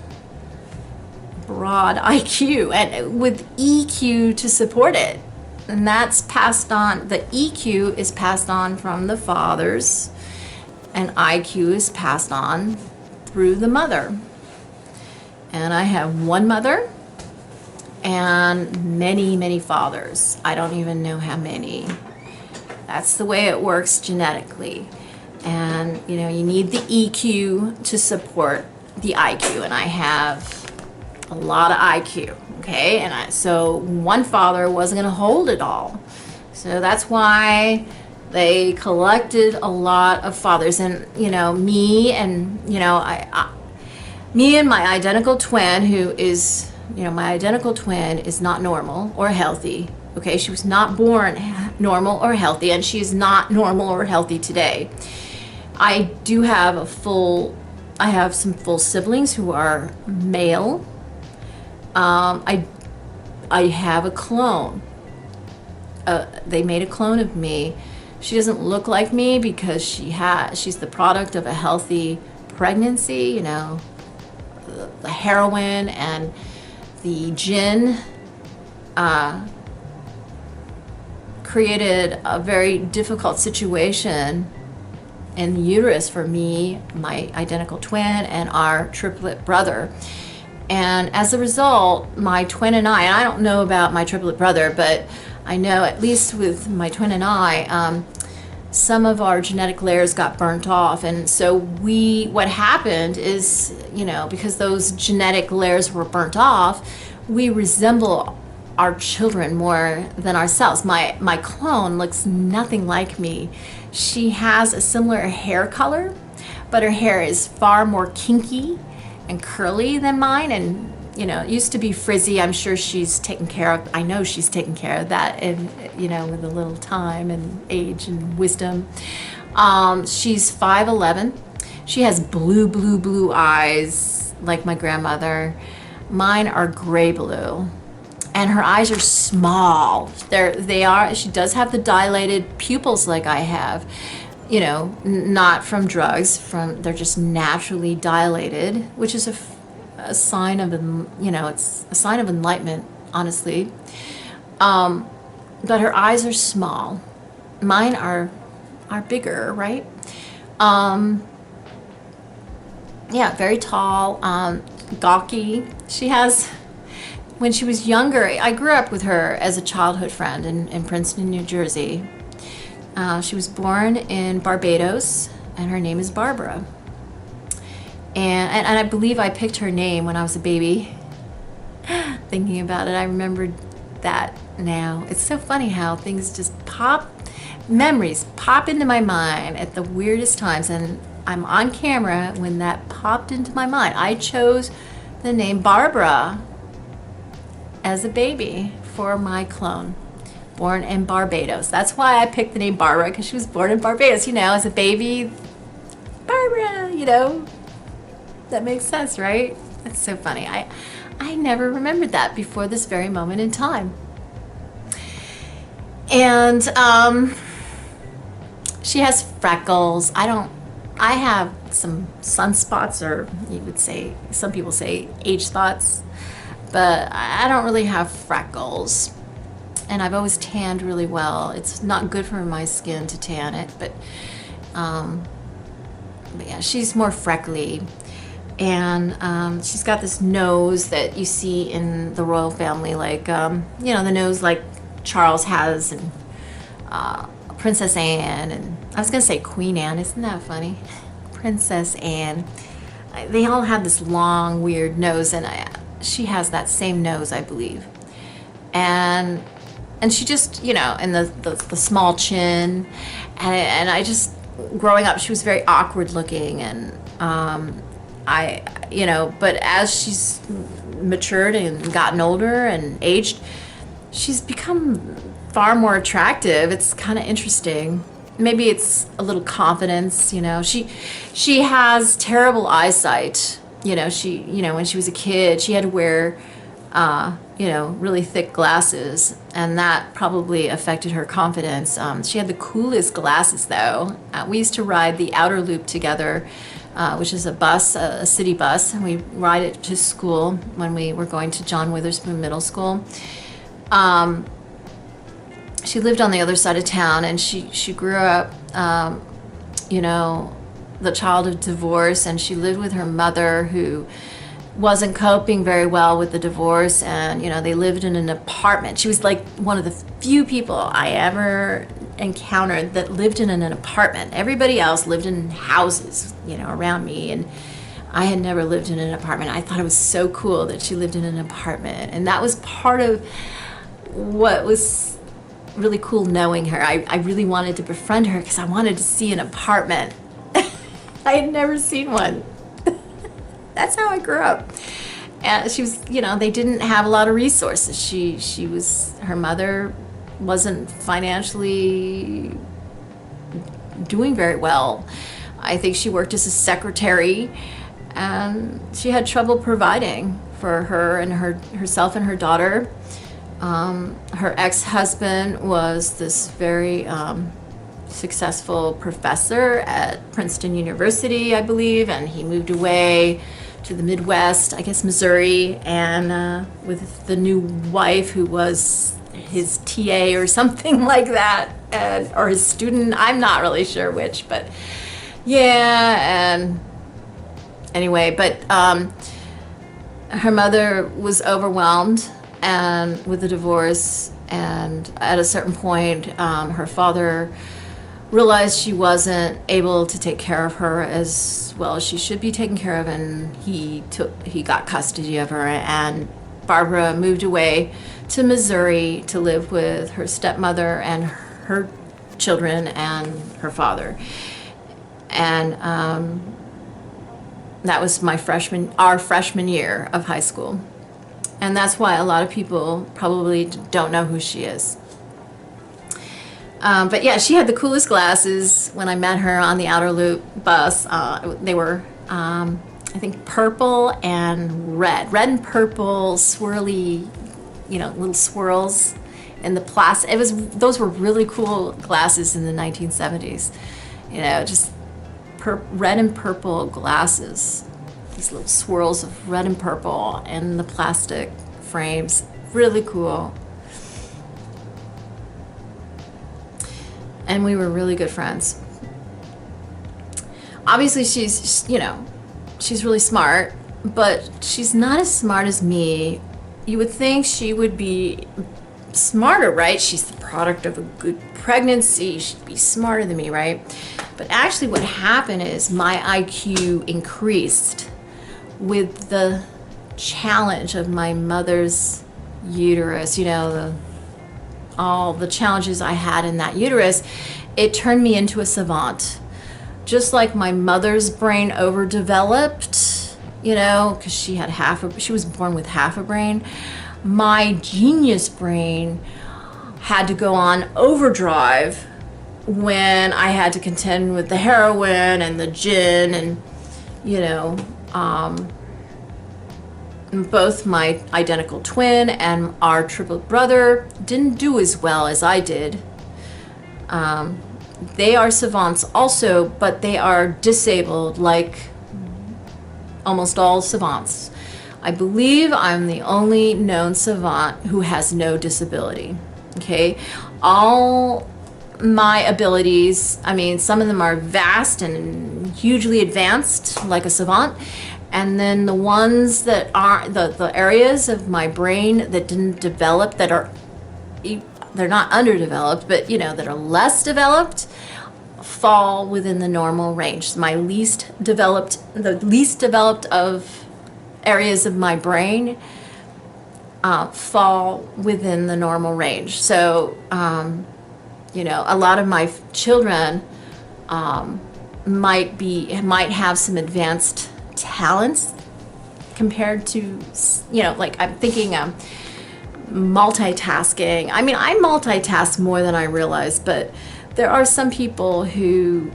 Speaker 1: broad IQ and with EQ to support it. And that's passed on, the EQ is passed on from the fathers, and IQ is passed on through the mother. And I have one mother and many, many fathers. I don't even know how many. That's the way it works genetically. And, you know, you need the EQ to support the IQ. And I have a lot of IQ, okay? And so one father wasn't going to hold it all. So that's why they collected a lot of fathers. And, you know, me and, you know, me and my identical twin, who is, you know, my identical twin is not normal or healthy. Okay, she was not born normal or healthy, and she is not normal or healthy today. I do have I have some full siblings who are male. I have a clone. They made a clone of me. She doesn't look like me because she's the product of a healthy pregnancy, you know, the heroin and the gin created a very difficult situation in the uterus for me, my identical twin, and our triplet brother. And as a result, my twin and I don't know about my triplet brother, but I know at least with my twin and I, some of our genetic layers got burnt off. And so what happened is, you know, because those genetic layers were burnt off, we resemble our children more than ourselves. My clone looks nothing like me. She has a similar hair color, but her hair is far more kinky and curly than mine. And, you know, it used to be frizzy. I'm sure she's taken care of. I know she's taken care of that, and, you know, with a little time and age and wisdom. She's 5'11". She has blue eyes like my grandmother. Mine are gray blue. And her eyes are small. She does have the dilated pupils like I have, you know, not from drugs, they're just naturally dilated, which is a sign of, you know, it's a sign of enlightenment, honestly. But her eyes are small. Mine are bigger, right? Yeah, very tall, gawky. She has when she was younger, I grew up with her as a childhood friend in Princeton, New Jersey. She was born in Barbados, and her name is Barbara. And I believe I picked her name when I was a baby. Thinking about it, I remembered that now. It's so funny how things just memories pop into my mind at the weirdest times, and I'm on camera when that popped into my mind. I chose the name Barbara as a baby for my clone, born in Barbados. That's why I picked the name Barbara, because she was born in Barbados, as a baby. Barbara, that makes sense, right? That's so funny. I never remembered that before this very moment in time. And she has freckles. I have some sunspots, or some people say age spots, but I don't really have freckles. And I've always tanned really well. It's not good for my skin to tan it, but yeah, she's more freckly. And she's got this nose that you see in the royal family, like, the nose like Charles has, and Princess Anne, and I was going to say Queen Anne. Isn't that funny? Princess Anne. They all have this long, weird nose, and she has that same nose, I believe. And she just, and the small chin. And I just, growing up, she was very awkward looking, and but as she's matured and gotten older and aged, she's become far more attractive. It's kind of interesting. Maybe it's a little confidence, She has terrible eyesight. When she was a kid, she had to wear, really thick glasses, and that probably affected her confidence. She had the coolest glasses, though. We used to ride the outer loop together, which is a bus, a city bus, and we ride it to school when we were going to John Witherspoon Middle School. She lived on the other side of town, and she grew up, the child of divorce, and she lived with her mother, who wasn't coping very well with the divorce, and they lived in an apartment. She was like one of the few people I ever encountered that lived in an apartment. Everybody else lived in houses, around me, and I had never lived in an apartment. I thought it was so cool that she lived in an apartment, and that was part of what was really cool knowing her. I really wanted to befriend her because I wanted to see an apartment. I had never seen one. That's how I grew up. And she was, they didn't have a lot of resources. Her mother wasn't financially doing very well. I think she worked as a secretary, and she had trouble providing for her and herself and her daughter. Her ex-husband was this very successful professor at Princeton University, I believe, and he moved away to the Midwest, I guess Missouri, and with the new wife, who was his TA or something like that, or his student. I'm not really sure which, but yeah. And anyway, but her mother was overwhelmed and with the divorce, and at a certain point, her father realized she wasn't able to take care of her as well as she should be taken care of, and he got custody of her, and Barbara moved away to Missouri to live with her stepmother and her children and her father. And that was our freshman year of high school. And that's why a lot of people probably don't know who she is. But yeah, she had the coolest glasses when I met her on the outer loop bus. They were, I think, purple and red. Red and purple, swirly, little swirls in the plastic. Those were really cool glasses in the 1970s. Just red and purple glasses. These little swirls of red and purple in the plastic frames. Really cool. And we were really good friends. Obviously, she's really smart, but she's not as smart as me you would think she would be smarter, right? She's the product of a good pregnancy. She'd be smarter than me, right? But actually what happened is my IQ increased with the challenge of my mother's uterus, all the challenges I had in that uterus. It turned me into a savant. Just like my mother's brain overdeveloped, because she was born with half a brain. My genius brain had to go on overdrive when I had to contend with the heroin and the gin and, both my identical twin and our triplet brother didn't do as well as I did. They are savants also, but they are disabled like almost all savants. I believe I'm the only known savant who has no disability. Okay, all my abilities, some of them are vast and hugely advanced like a savant, and then the ones that are the areas of my brain that didn't develop, they're not underdeveloped, but that are less developed, fall within the normal range. The least developed of areas of my brain fall within the normal range. So, a lot of my children might have some advanced talents compared to, like I'm thinking multitasking. I multitask more than I realize, but there are some people who,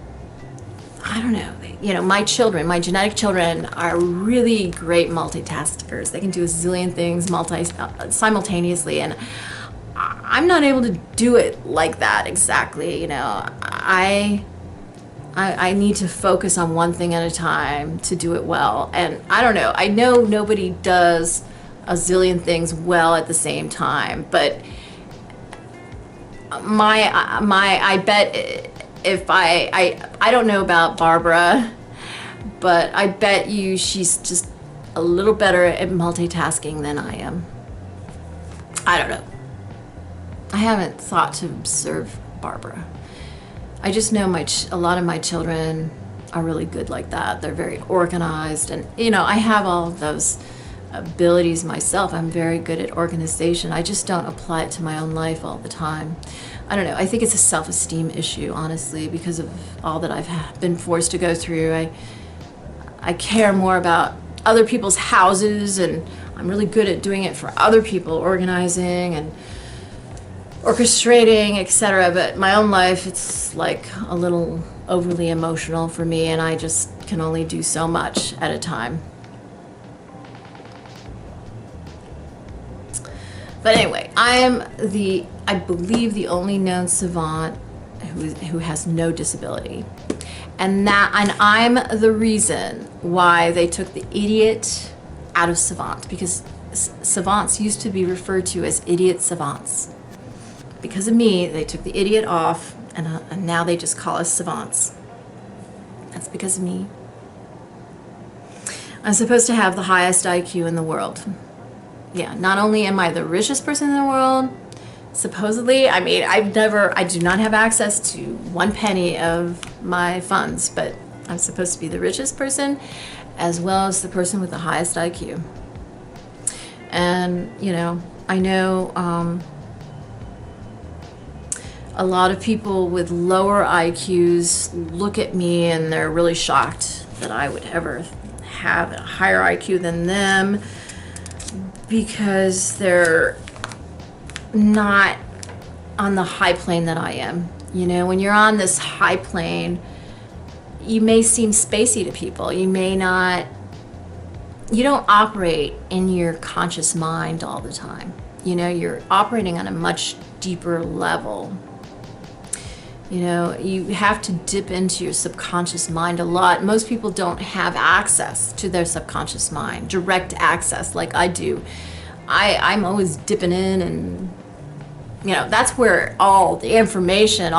Speaker 1: I don't know, my genetic children are really great multitaskers. They can do a zillion things simultaneously, and I'm not able to do it like that exactly. I need to focus on one thing at a time to do it well. And I don't know. I know nobody does a zillion things well at the same time, but I bet if I don't know about Barbara, but I bet you she's just a little better at multitasking than I am. I don't know. I haven't thought to observe Barbara. I just know a lot of my children are really good like that. They're very organized, and I have all of those abilities myself. I'm very good at organization. I just don't apply it to my own life all the time. I don't know. I think it's a self-esteem issue, honestly, because of all that I've been forced to go through. I care more about other people's houses, and I'm really good at doing it for other people, organizing and orchestrating, etc. But my own life, it's like a little overly emotional for me, and I just can only do so much at a time. But anyway, I believe the only known savant who has no disability. And I'm the reason why they took the idiot out of savant, because savants used to be referred to as idiot savants. Because of me, they took the idiot off, and now they just call us savants. That's because of me. I'm supposed to have the highest IQ in the world. Yeah, not only am I the richest person in the world, supposedly, I do not have access to 1 penny of my funds, but I'm supposed to be the richest person as well as the person with the highest IQ. And, I know a lot of people with lower IQs look at me and they're really shocked that I would ever have a higher IQ than them, because they're not on the high plane that I am. When you're on this high plane, you may seem spacey to people. You don't operate in your conscious mind all the time. You're operating on a much deeper level. You have to dip into your subconscious mind a lot. Most people don't have access to their subconscious mind, direct access like I do. I'm always dipping in, and that's where all the information,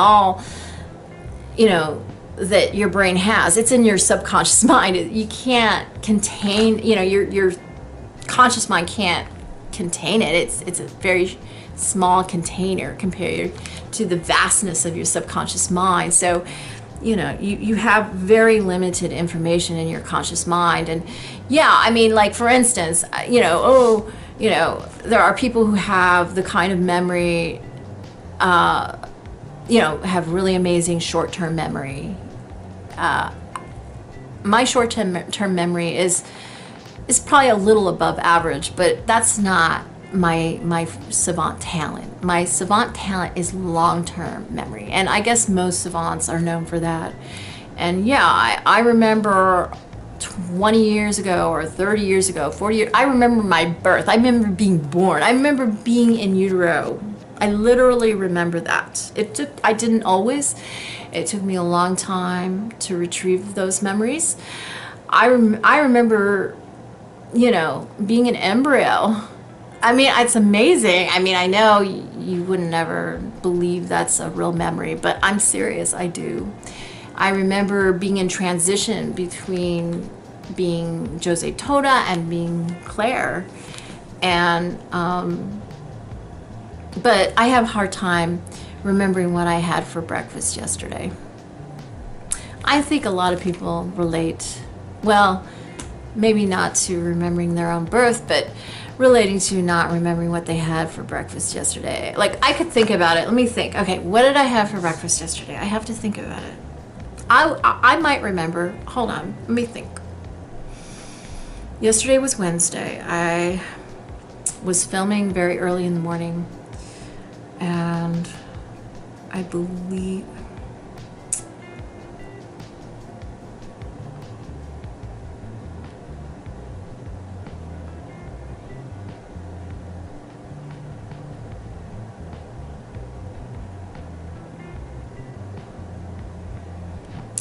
Speaker 1: that your brain has, it's in your subconscious mind. You can't contain, your conscious mind can't contain it. It's a very small container compared to the vastness of your subconscious mind. So, you know, you have very limited information in your conscious mind. And yeah, I mean, like for instance, you know, there are people who have the kind of memory, you know, have really amazing short-term memory. My short-term memory is probably a little above average, but that's not my savant talent. My savant talent is long-term memory, and I guess most savants are known for that. And yeah, I remember 20 years ago or 30 years ago, 40 years, I remember my birth. I remember being born. I remember being in utero. I literally remember that. I didn't always. It took me a long time to retrieve those memories. I remember, you know, being an embryo. I mean, it's amazing. I mean, I know you wouldn't never believe that's a real memory, but I'm serious, I do. I remember being in transition between being Jose Toda and being Claire. And, but I have a hard time remembering what I had for breakfast yesterday. I think a lot of people relate, well, maybe not to remembering their own birth, but relating to not remembering what they had for breakfast yesterday. Like, I could think about it. Let me think. Okay, what did I have for breakfast yesterday? I have to think about it. I might remember. Hold on. Let me think. Yesterday was Wednesday. I was filming very early in the morning, and I believe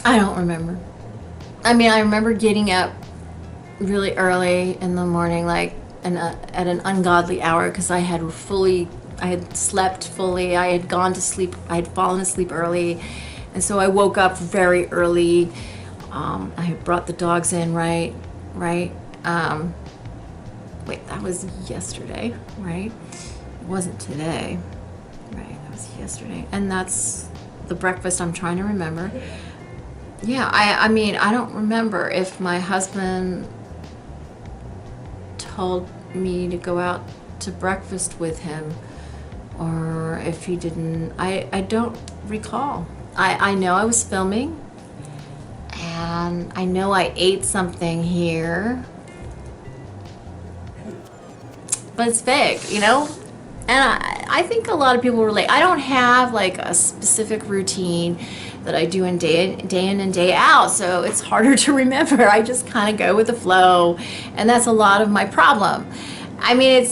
Speaker 1: I don't remember. I mean, I remember getting up really early in the morning, like at an ungodly hour, because I had slept fully, I had gone to sleep, I had fallen asleep early, and so I woke up very early. I had brought the dogs in, right? Wait, that was yesterday, right? It wasn't today, right? That was yesterday, and that's the breakfast I'm trying to remember. Yeah, I mean, I don't remember if my husband told me to go out to breakfast with him or if he didn't. I don't recall. I know I was filming, and I know I ate something here, but it's vague, you know? And I think a lot of people relate. I don't have like a specific routine that I do day in and day out, so it's harder to remember. I just kind of go with the flow, and that's a lot of my problem. I mean,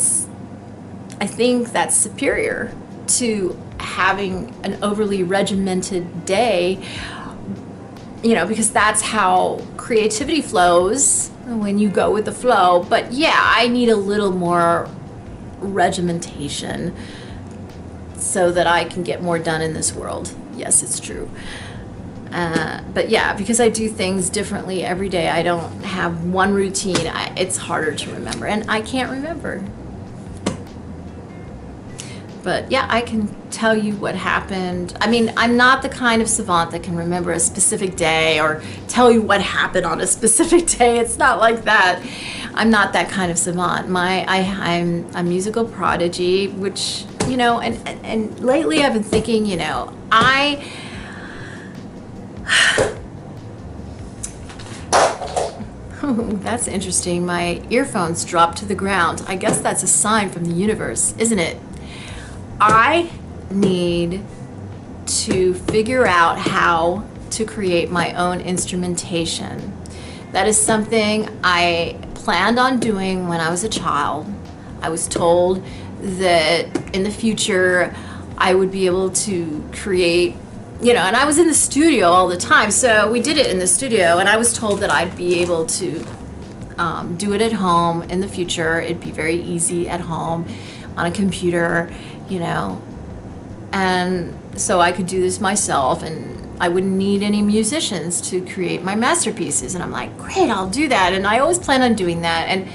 Speaker 1: I think that's superior to having an overly regimented day, you know, because that's how creativity flows, when you go with the flow. But yeah, I need a little more regimentation so that I can get more done in this world. Yes, it's true. But yeah, because I do things differently every day, I don't have one routine. It's harder to remember, and I can't remember. But yeah, I can tell you what happened. I mean, I'm not the kind of savant that can remember a specific day or tell you what happened on a specific day. It's not like that. I'm not that kind of savant. I'm a musical prodigy, which, you know, and lately I've been thinking, you know, that's interesting. My earphones dropped to the ground. I guess that's a sign from the universe, isn't it? I need to figure out how to create my own instrumentation. That is something I planned on doing when I was a child. I was told that in the future I would be able to create, you know, and I was in the studio all the time, so we did it in the studio, and I was told that I'd be able to do it at home in the future. It'd be very easy at home on a computer, you know, and so I could do this myself, and I wouldn't need any musicians to create my masterpieces. And I'm like, great, I'll do that. And I always plan on doing that.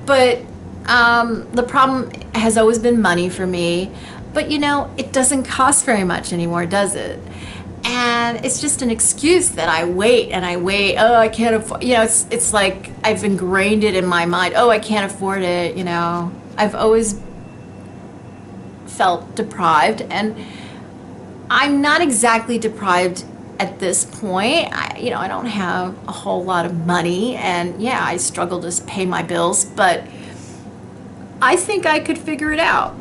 Speaker 1: But The problem has always been money for me, but it doesn't cost very much anymore, does it? And it's just an excuse that I wait and I wait. Oh, I can't afford. It's like I've ingrained it in my mind. Oh, I can't afford it. I've always felt deprived, and I'm not exactly deprived at this point. I don't have a whole lot of money, and yeah, I struggle to pay my bills, but I think I could figure it out.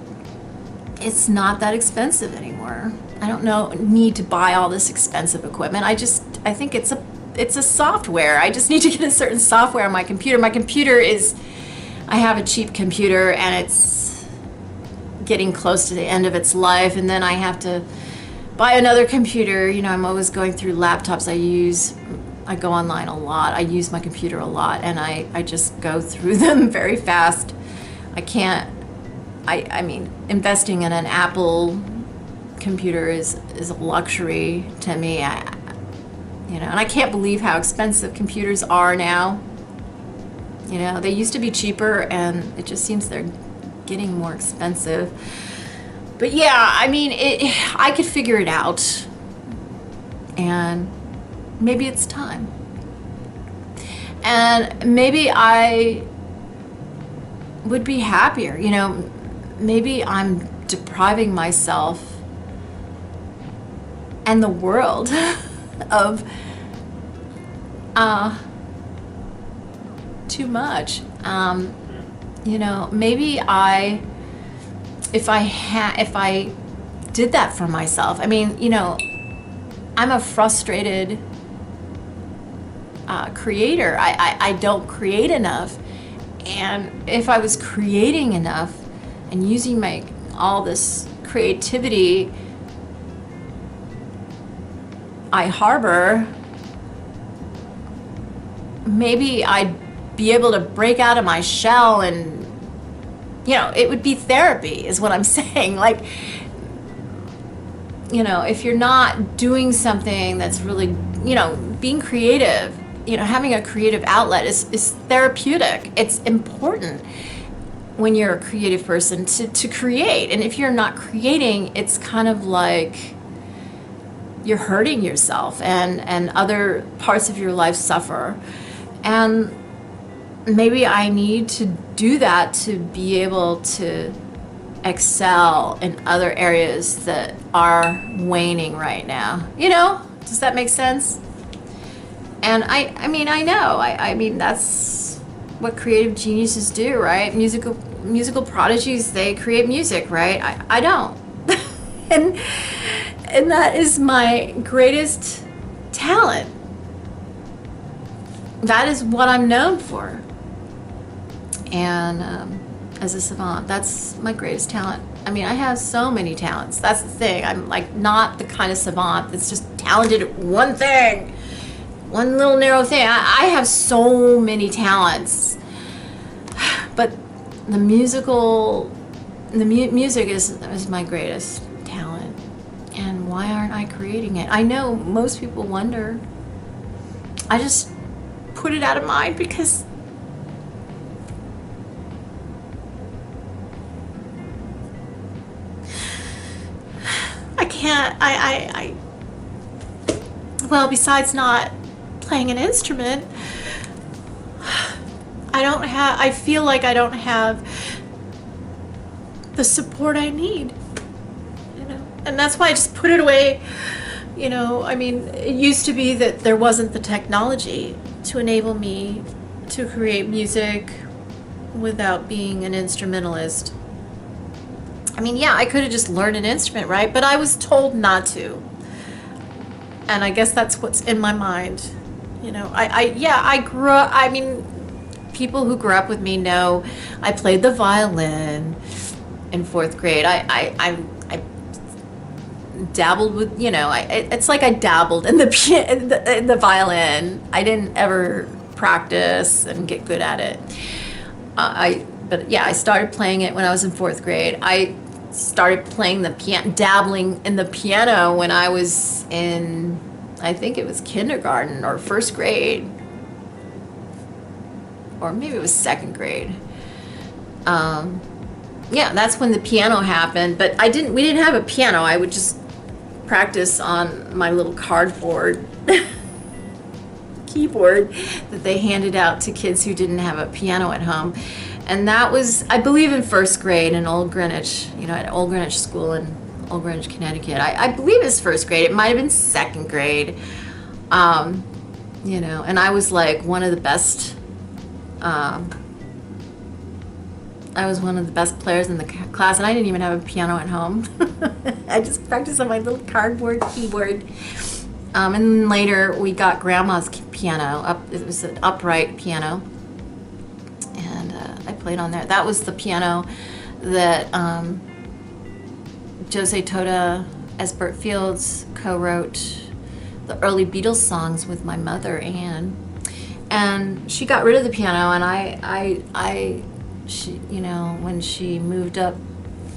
Speaker 1: It's not that expensive anymore. I don't need to buy all this expensive equipment. I think it's a software. I just need to get a certain software on my computer. I have a cheap computer, and it's getting close to the end of its life, and then I have to buy another computer. I'm always going through laptops. I go online a lot. I use my computer a lot, and I just go through them very fast. I mean, investing in an Apple computer is a luxury to me. And I can't believe how expensive computers are now. They used to be cheaper, and it just seems they're getting more expensive. But yeah, I mean, I could figure it out, and maybe it's time. And maybe I would be happier. Maybe I'm depriving myself and the world of too much. Maybe if I did that for myself. I mean, I'm a frustrated creator. I don't create enough. And if I was creating enough and using all this creativity I harbor, maybe I'd be able to break out of my shell, and it would be therapy is what I'm saying. Like, if you're not doing something that's really, being creative, having a creative outlet is therapeutic. It's important when you're a creative person to create. And if you're not creating, it's kind of like you're hurting yourself, and other parts of your life suffer. And maybe I need to do that to be able to excel in other areas that are waning right now. Does that make sense? And I mean, that's what creative geniuses do, right? Musical prodigies, they create music, right? I don't. and that is my greatest talent. That is what I'm known for. And as a savant, that's my greatest talent. I mean, I have so many talents. That's the thing. I'm not the kind of savant that's just talented at one thing, one little narrow thing. I have so many talents. But the music is my greatest talent. And why aren't I creating it? I know most people wonder. I just put it out of mind because I can't. Well, besides not playing an instrument, I feel like I don't have the support I need, and that's why I just put it away. I mean, it used to be that there wasn't the technology to enable me to create music without being an instrumentalist. I mean, yeah, I could have just learned an instrument, right? But I was told not to. And I guess that's what's in my mind. I grew up, I mean, people who grew up with me know I played the violin in 4th grade. I dabbled with, it's like I dabbled in the violin. I didn't ever practice and get good at it. But yeah, I started playing it when I was in 4th grade. I started playing the piano, dabbling in the piano when I was in, I think it was kindergarten or 1st grade, or maybe it was 2nd grade. yeah, that's when the piano happened. But we didn't have a piano. I would just practice on my little cardboard keyboard that they handed out to kids who didn't have a piano at home. And that was, I believe, in first grade in Old Greenwich, at Old Greenwich School in Old Greenwich, Connecticut. I believe it was first grade. It might have been second grade. And I was like one of the best, I was one of the best players in the class, and I didn't even have a piano at home. I just practiced on my little cardboard keyboard. And then later we got Grandma's piano. It was an upright piano, and I played on there. That was the piano that Jose Tota, Esbert Fields co-wrote the early Beatles songs with my mother, Anne. And she got rid of the piano, and she, when she moved up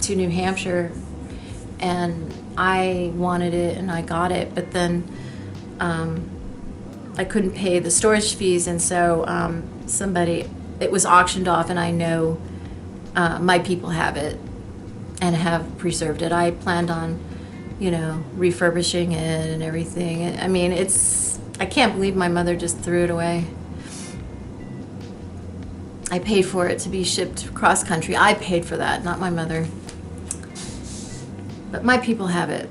Speaker 1: to New Hampshire, and I wanted it and I got it, but then I couldn't pay the storage fees, and so it was auctioned off, and I know my people have it and have preserved it. I planned on, refurbishing it and everything. I mean, I can't believe my mother just threw it away. I paid for it to be shipped cross country. I paid for that, not my mother. But my people have it.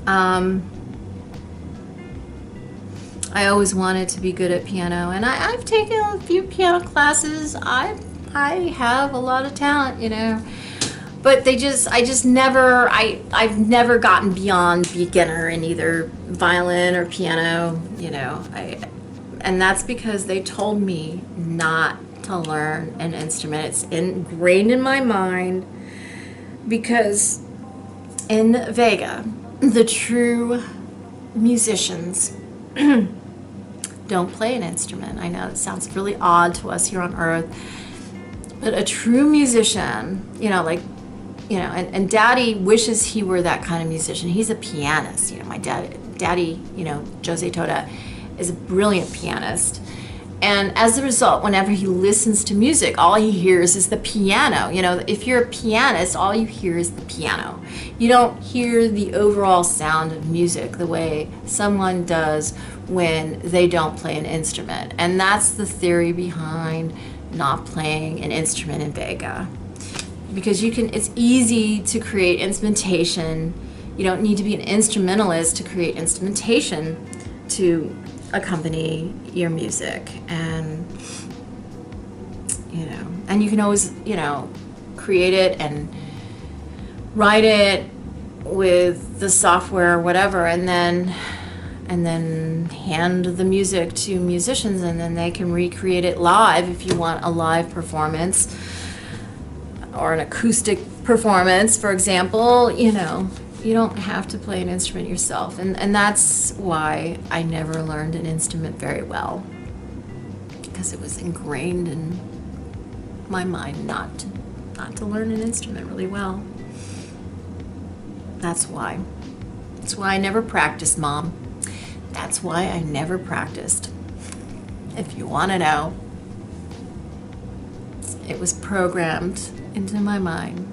Speaker 1: I always wanted to be good at piano, and I've taken a few piano classes. I have a lot of talent, but I've never gotten beyond beginner in either violin or piano, and that's because they told me not to learn an instrument. It's ingrained in my mind, because in Vega, the true musicians don't play an instrument. I know it sounds really odd to us here on Earth, but a true musician, and Daddy wishes he were that kind of musician. He's a pianist. My daddy, Jose Tota, is a brilliant pianist. And as a result, whenever he listens to music, all he hears is the piano. If you're a pianist, all you hear is the piano. You don't hear the overall sound of music the way someone does when they don't play an instrument. And that's the theory behind not playing an instrument in Vega. Because it's easy to create instrumentation. You don't need to be an instrumentalist to create instrumentation to accompany your music. And and you can always create it and write it with the software or whatever, and then hand the music to musicians, and then they can recreate it live if you want a live performance or an acoustic performance, for example. You don't have to play an instrument yourself. And that's why I never learned an instrument very well, because it was ingrained in my mind not to learn an instrument really well. That's why. That's why I never practiced, Mom. That's why I never practiced. If you want to know, it was programmed into my mind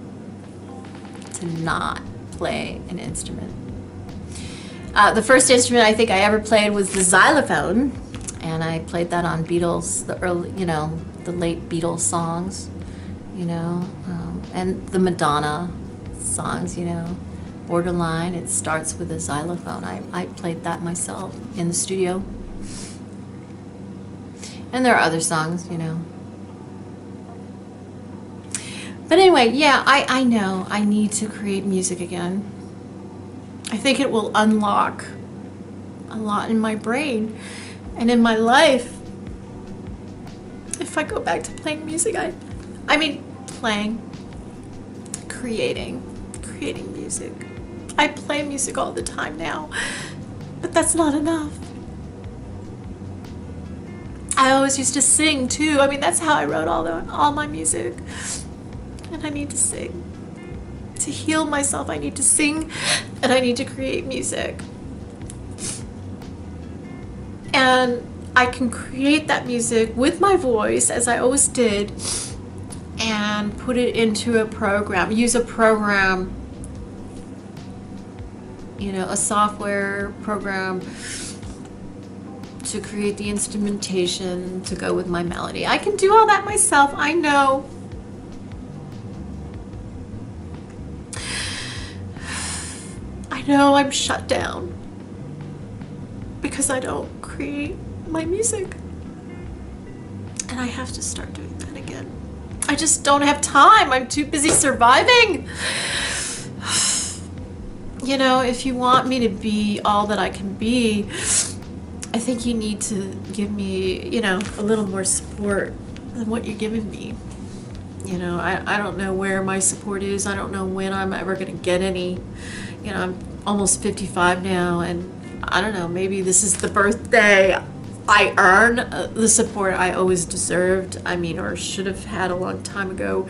Speaker 1: to not play an instrument. The first instrument I think I ever played was the xylophone, and I played that on Beatles, the late Beatles songs, and the Madonna songs, Borderline. It starts with a xylophone. I played that myself in the studio. And there are other songs, But anyway, yeah, I know I need to create music again. I think it will unlock a lot in my brain and in my life if I go back to playing music. Creating music. I play music all the time now, but that's not enough. I always used to sing too. That's how I wrote all my music. And I need to sing. To heal myself, I need to sing, and I need to create music. And
Speaker 2: I can create that music with my voice, as I always did, and put it into a program, use a program, a software program to create the instrumentation to go with my melody. I can do all that myself, I know. I know I'm shut down because I don't create my music. And I have to start doing that again. I just don't have time. I'm too busy surviving. If you want me to be all that I can be, I think you need to give me, a little more support than what you're giving me. I don't know where my support is. I don't know when I'm ever going to get any. I'm almost 55 now, and I don't know, maybe this is the birthday I earn the support I always deserved, or should have had a long time ago.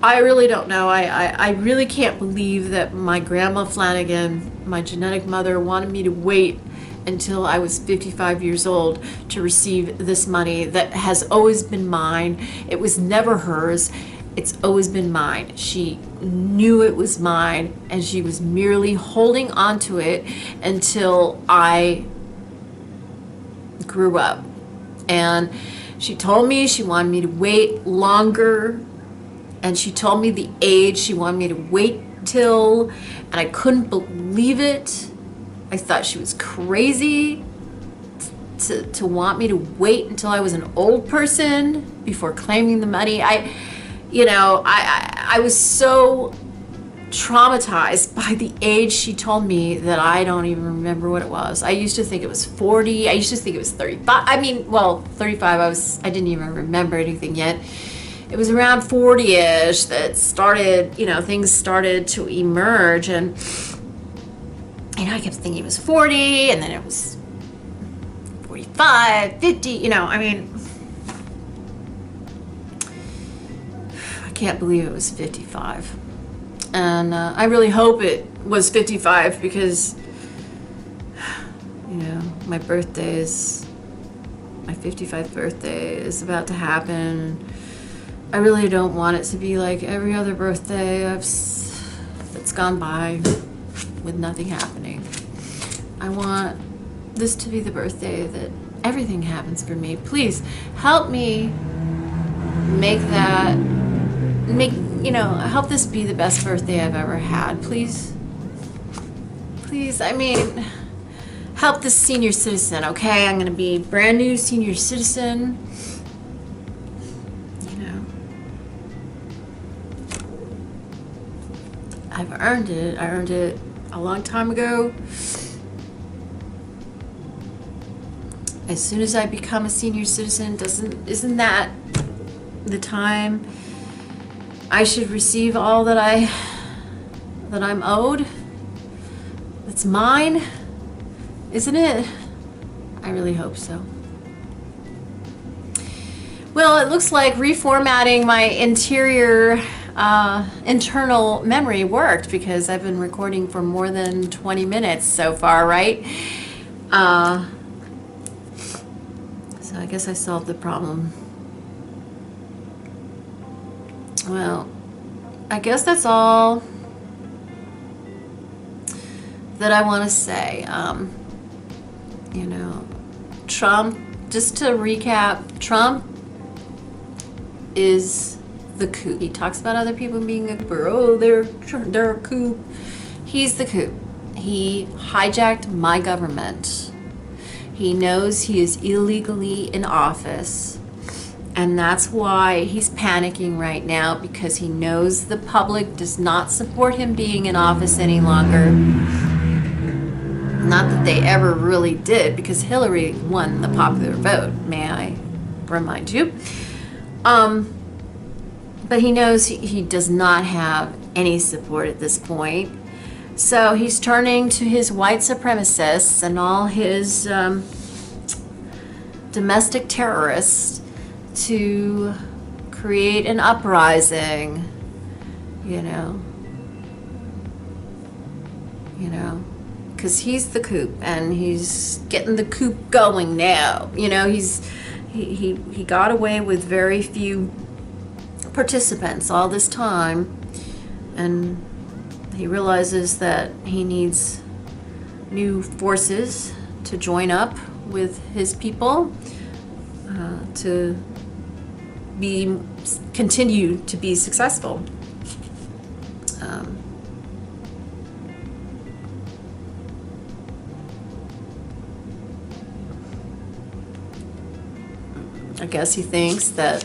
Speaker 2: I really don't know. I really can't believe that my grandma Flanagan, my genetic mother, wanted me to wait until I was 55 years old to receive this money that has always been mine. It was never hers. It's always been mine. She knew it was mine, and she was merely holding on to it until I grew up. And she told me she wanted me to wait longer, and she told me the age she wanted me to wait till, and I couldn't believe it. I thought she was crazy to want me to wait until I was an old person before claiming the money. I was so traumatized by the age she told me that I don't even remember what it was. I used to think it was 40. I used to think it was 35. 35. I didn't even remember anything yet. It was around 40-ish that started, things started to emerge, and I kept thinking it was 40, and then it was 45, 50, I can't believe it was 55. And I really hope it was 55 because, my 55th birthday is about to happen. I really don't want it to be like every other birthday that's gone by with nothing happening. I want this to be the birthday that everything happens for me. Please help me help this be the best birthday I've ever had. Please, help this senior citizen, okay? I'm gonna be brand new senior citizen. I've earned it. I earned it a long time ago. As soon as I become a senior citizen, isn't that the time I should receive all that I'm owed? That's mine, isn't it? I really hope so. Well, it looks like reformatting my internal memory worked, because I've been recording for more than 20 minutes so far, right? So I guess I solved the problem. Well, I guess that's all that I want to say. Trump, just to recap, Trump is the coup. He talks about other people being a coup. Oh, they're a coup. He's the coup. He hijacked my government. He knows he is illegally in office, and that's why he's panicking right now, because he knows the public does not support him being in office any longer. Not that they ever really did, because Hillary won the popular vote, may I remind you. But he knows he does not have any support at this point. So he's turning to his white supremacists and all his domestic terrorists to create an uprising,
Speaker 1: because he's the coup, and he's getting the coup going now. You know, he got away with very few participants all this time, and he realizes that he needs new forces to join up with his people to continue to be successful. I guess he thinks that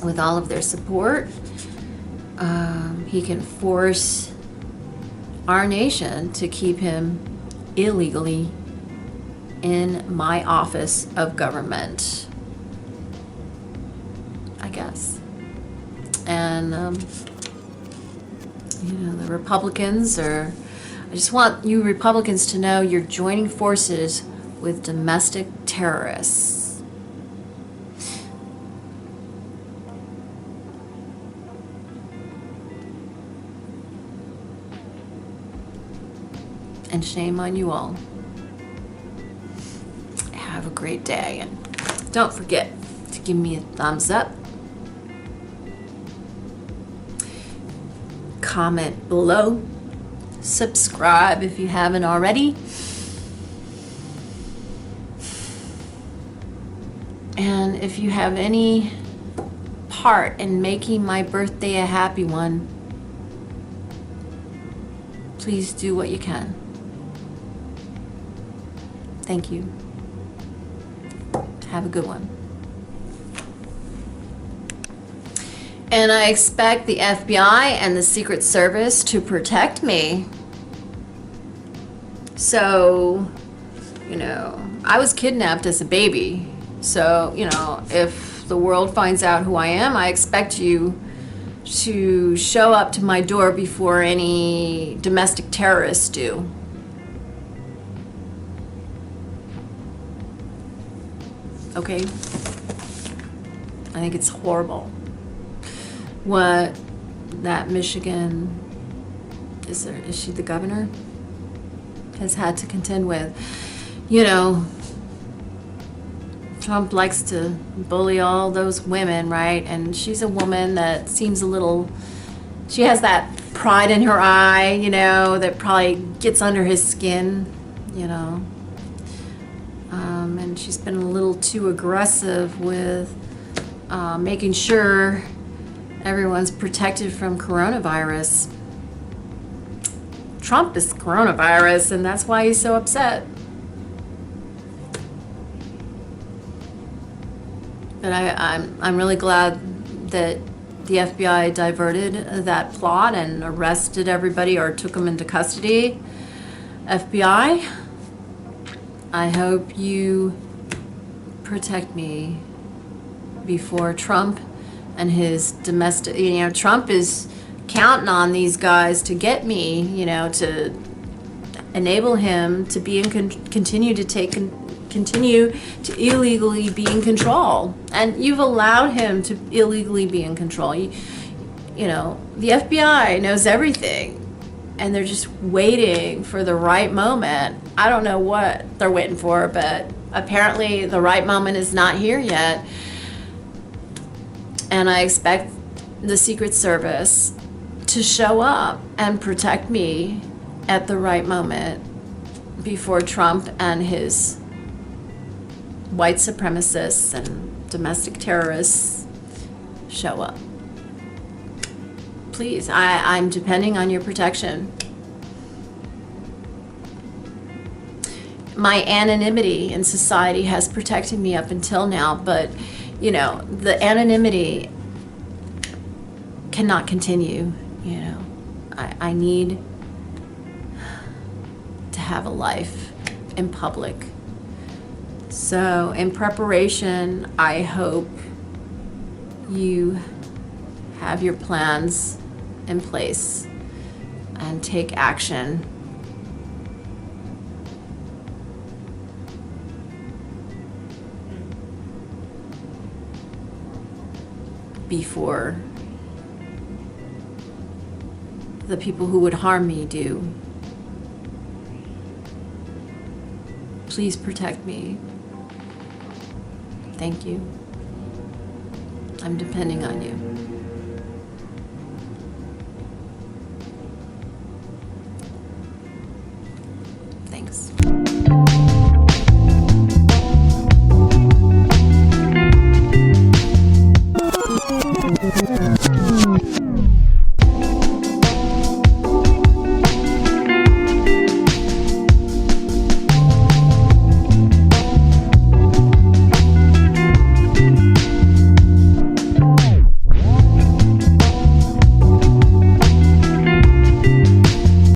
Speaker 1: with all of their support, he can force our nation to keep him illegally in my office of government, I guess. And, the Republicans I just want you Republicans to know you're joining forces with domestic terrorists. And shame on you all. Have a great day, and don't forget to give me a thumbs up, comment below, subscribe if you haven't already, and if you have any part in making my birthday a happy one, please do what you can. Thank you. Have a good one. And I expect the FBI and the Secret Service to protect me. So, I was kidnapped as a baby. So, if the world finds out who I am, I expect you to show up to my door before any domestic terrorists do. Okay? I think it's horrible what that Michigan, is she the governor? Has had to contend with. Trump likes to bully all those women, right? And she's a woman that seems she has that pride in her eye, that probably gets under his skin, and she's been a little too aggressive with making sure everyone's protected from coronavirus. Trump is coronavirus, and that's why he's so upset. But I'm really glad that the FBI diverted that plot and arrested everybody or took them into custody. FBI, I hope you protect me before Trump and his domestic, Trump is counting on these guys to get me, to enable him to be continue to illegally be in control. And you've allowed him to illegally be in control. The FBI knows everything, and they're just waiting for the right moment. I don't know what they're waiting for, but apparently the right moment is not here yet. And I expect the Secret Service to show up and protect me at the right moment before Trump and his white supremacists and domestic terrorists show up. Please, I'm depending on your protection. My anonymity in society has protected me up until now, but the anonymity cannot continue. I need to have a life in public. So in preparation, I hope you have your plans in place and take action. Before the people who would harm me do. please protect me. Thank you. I'm depending on you.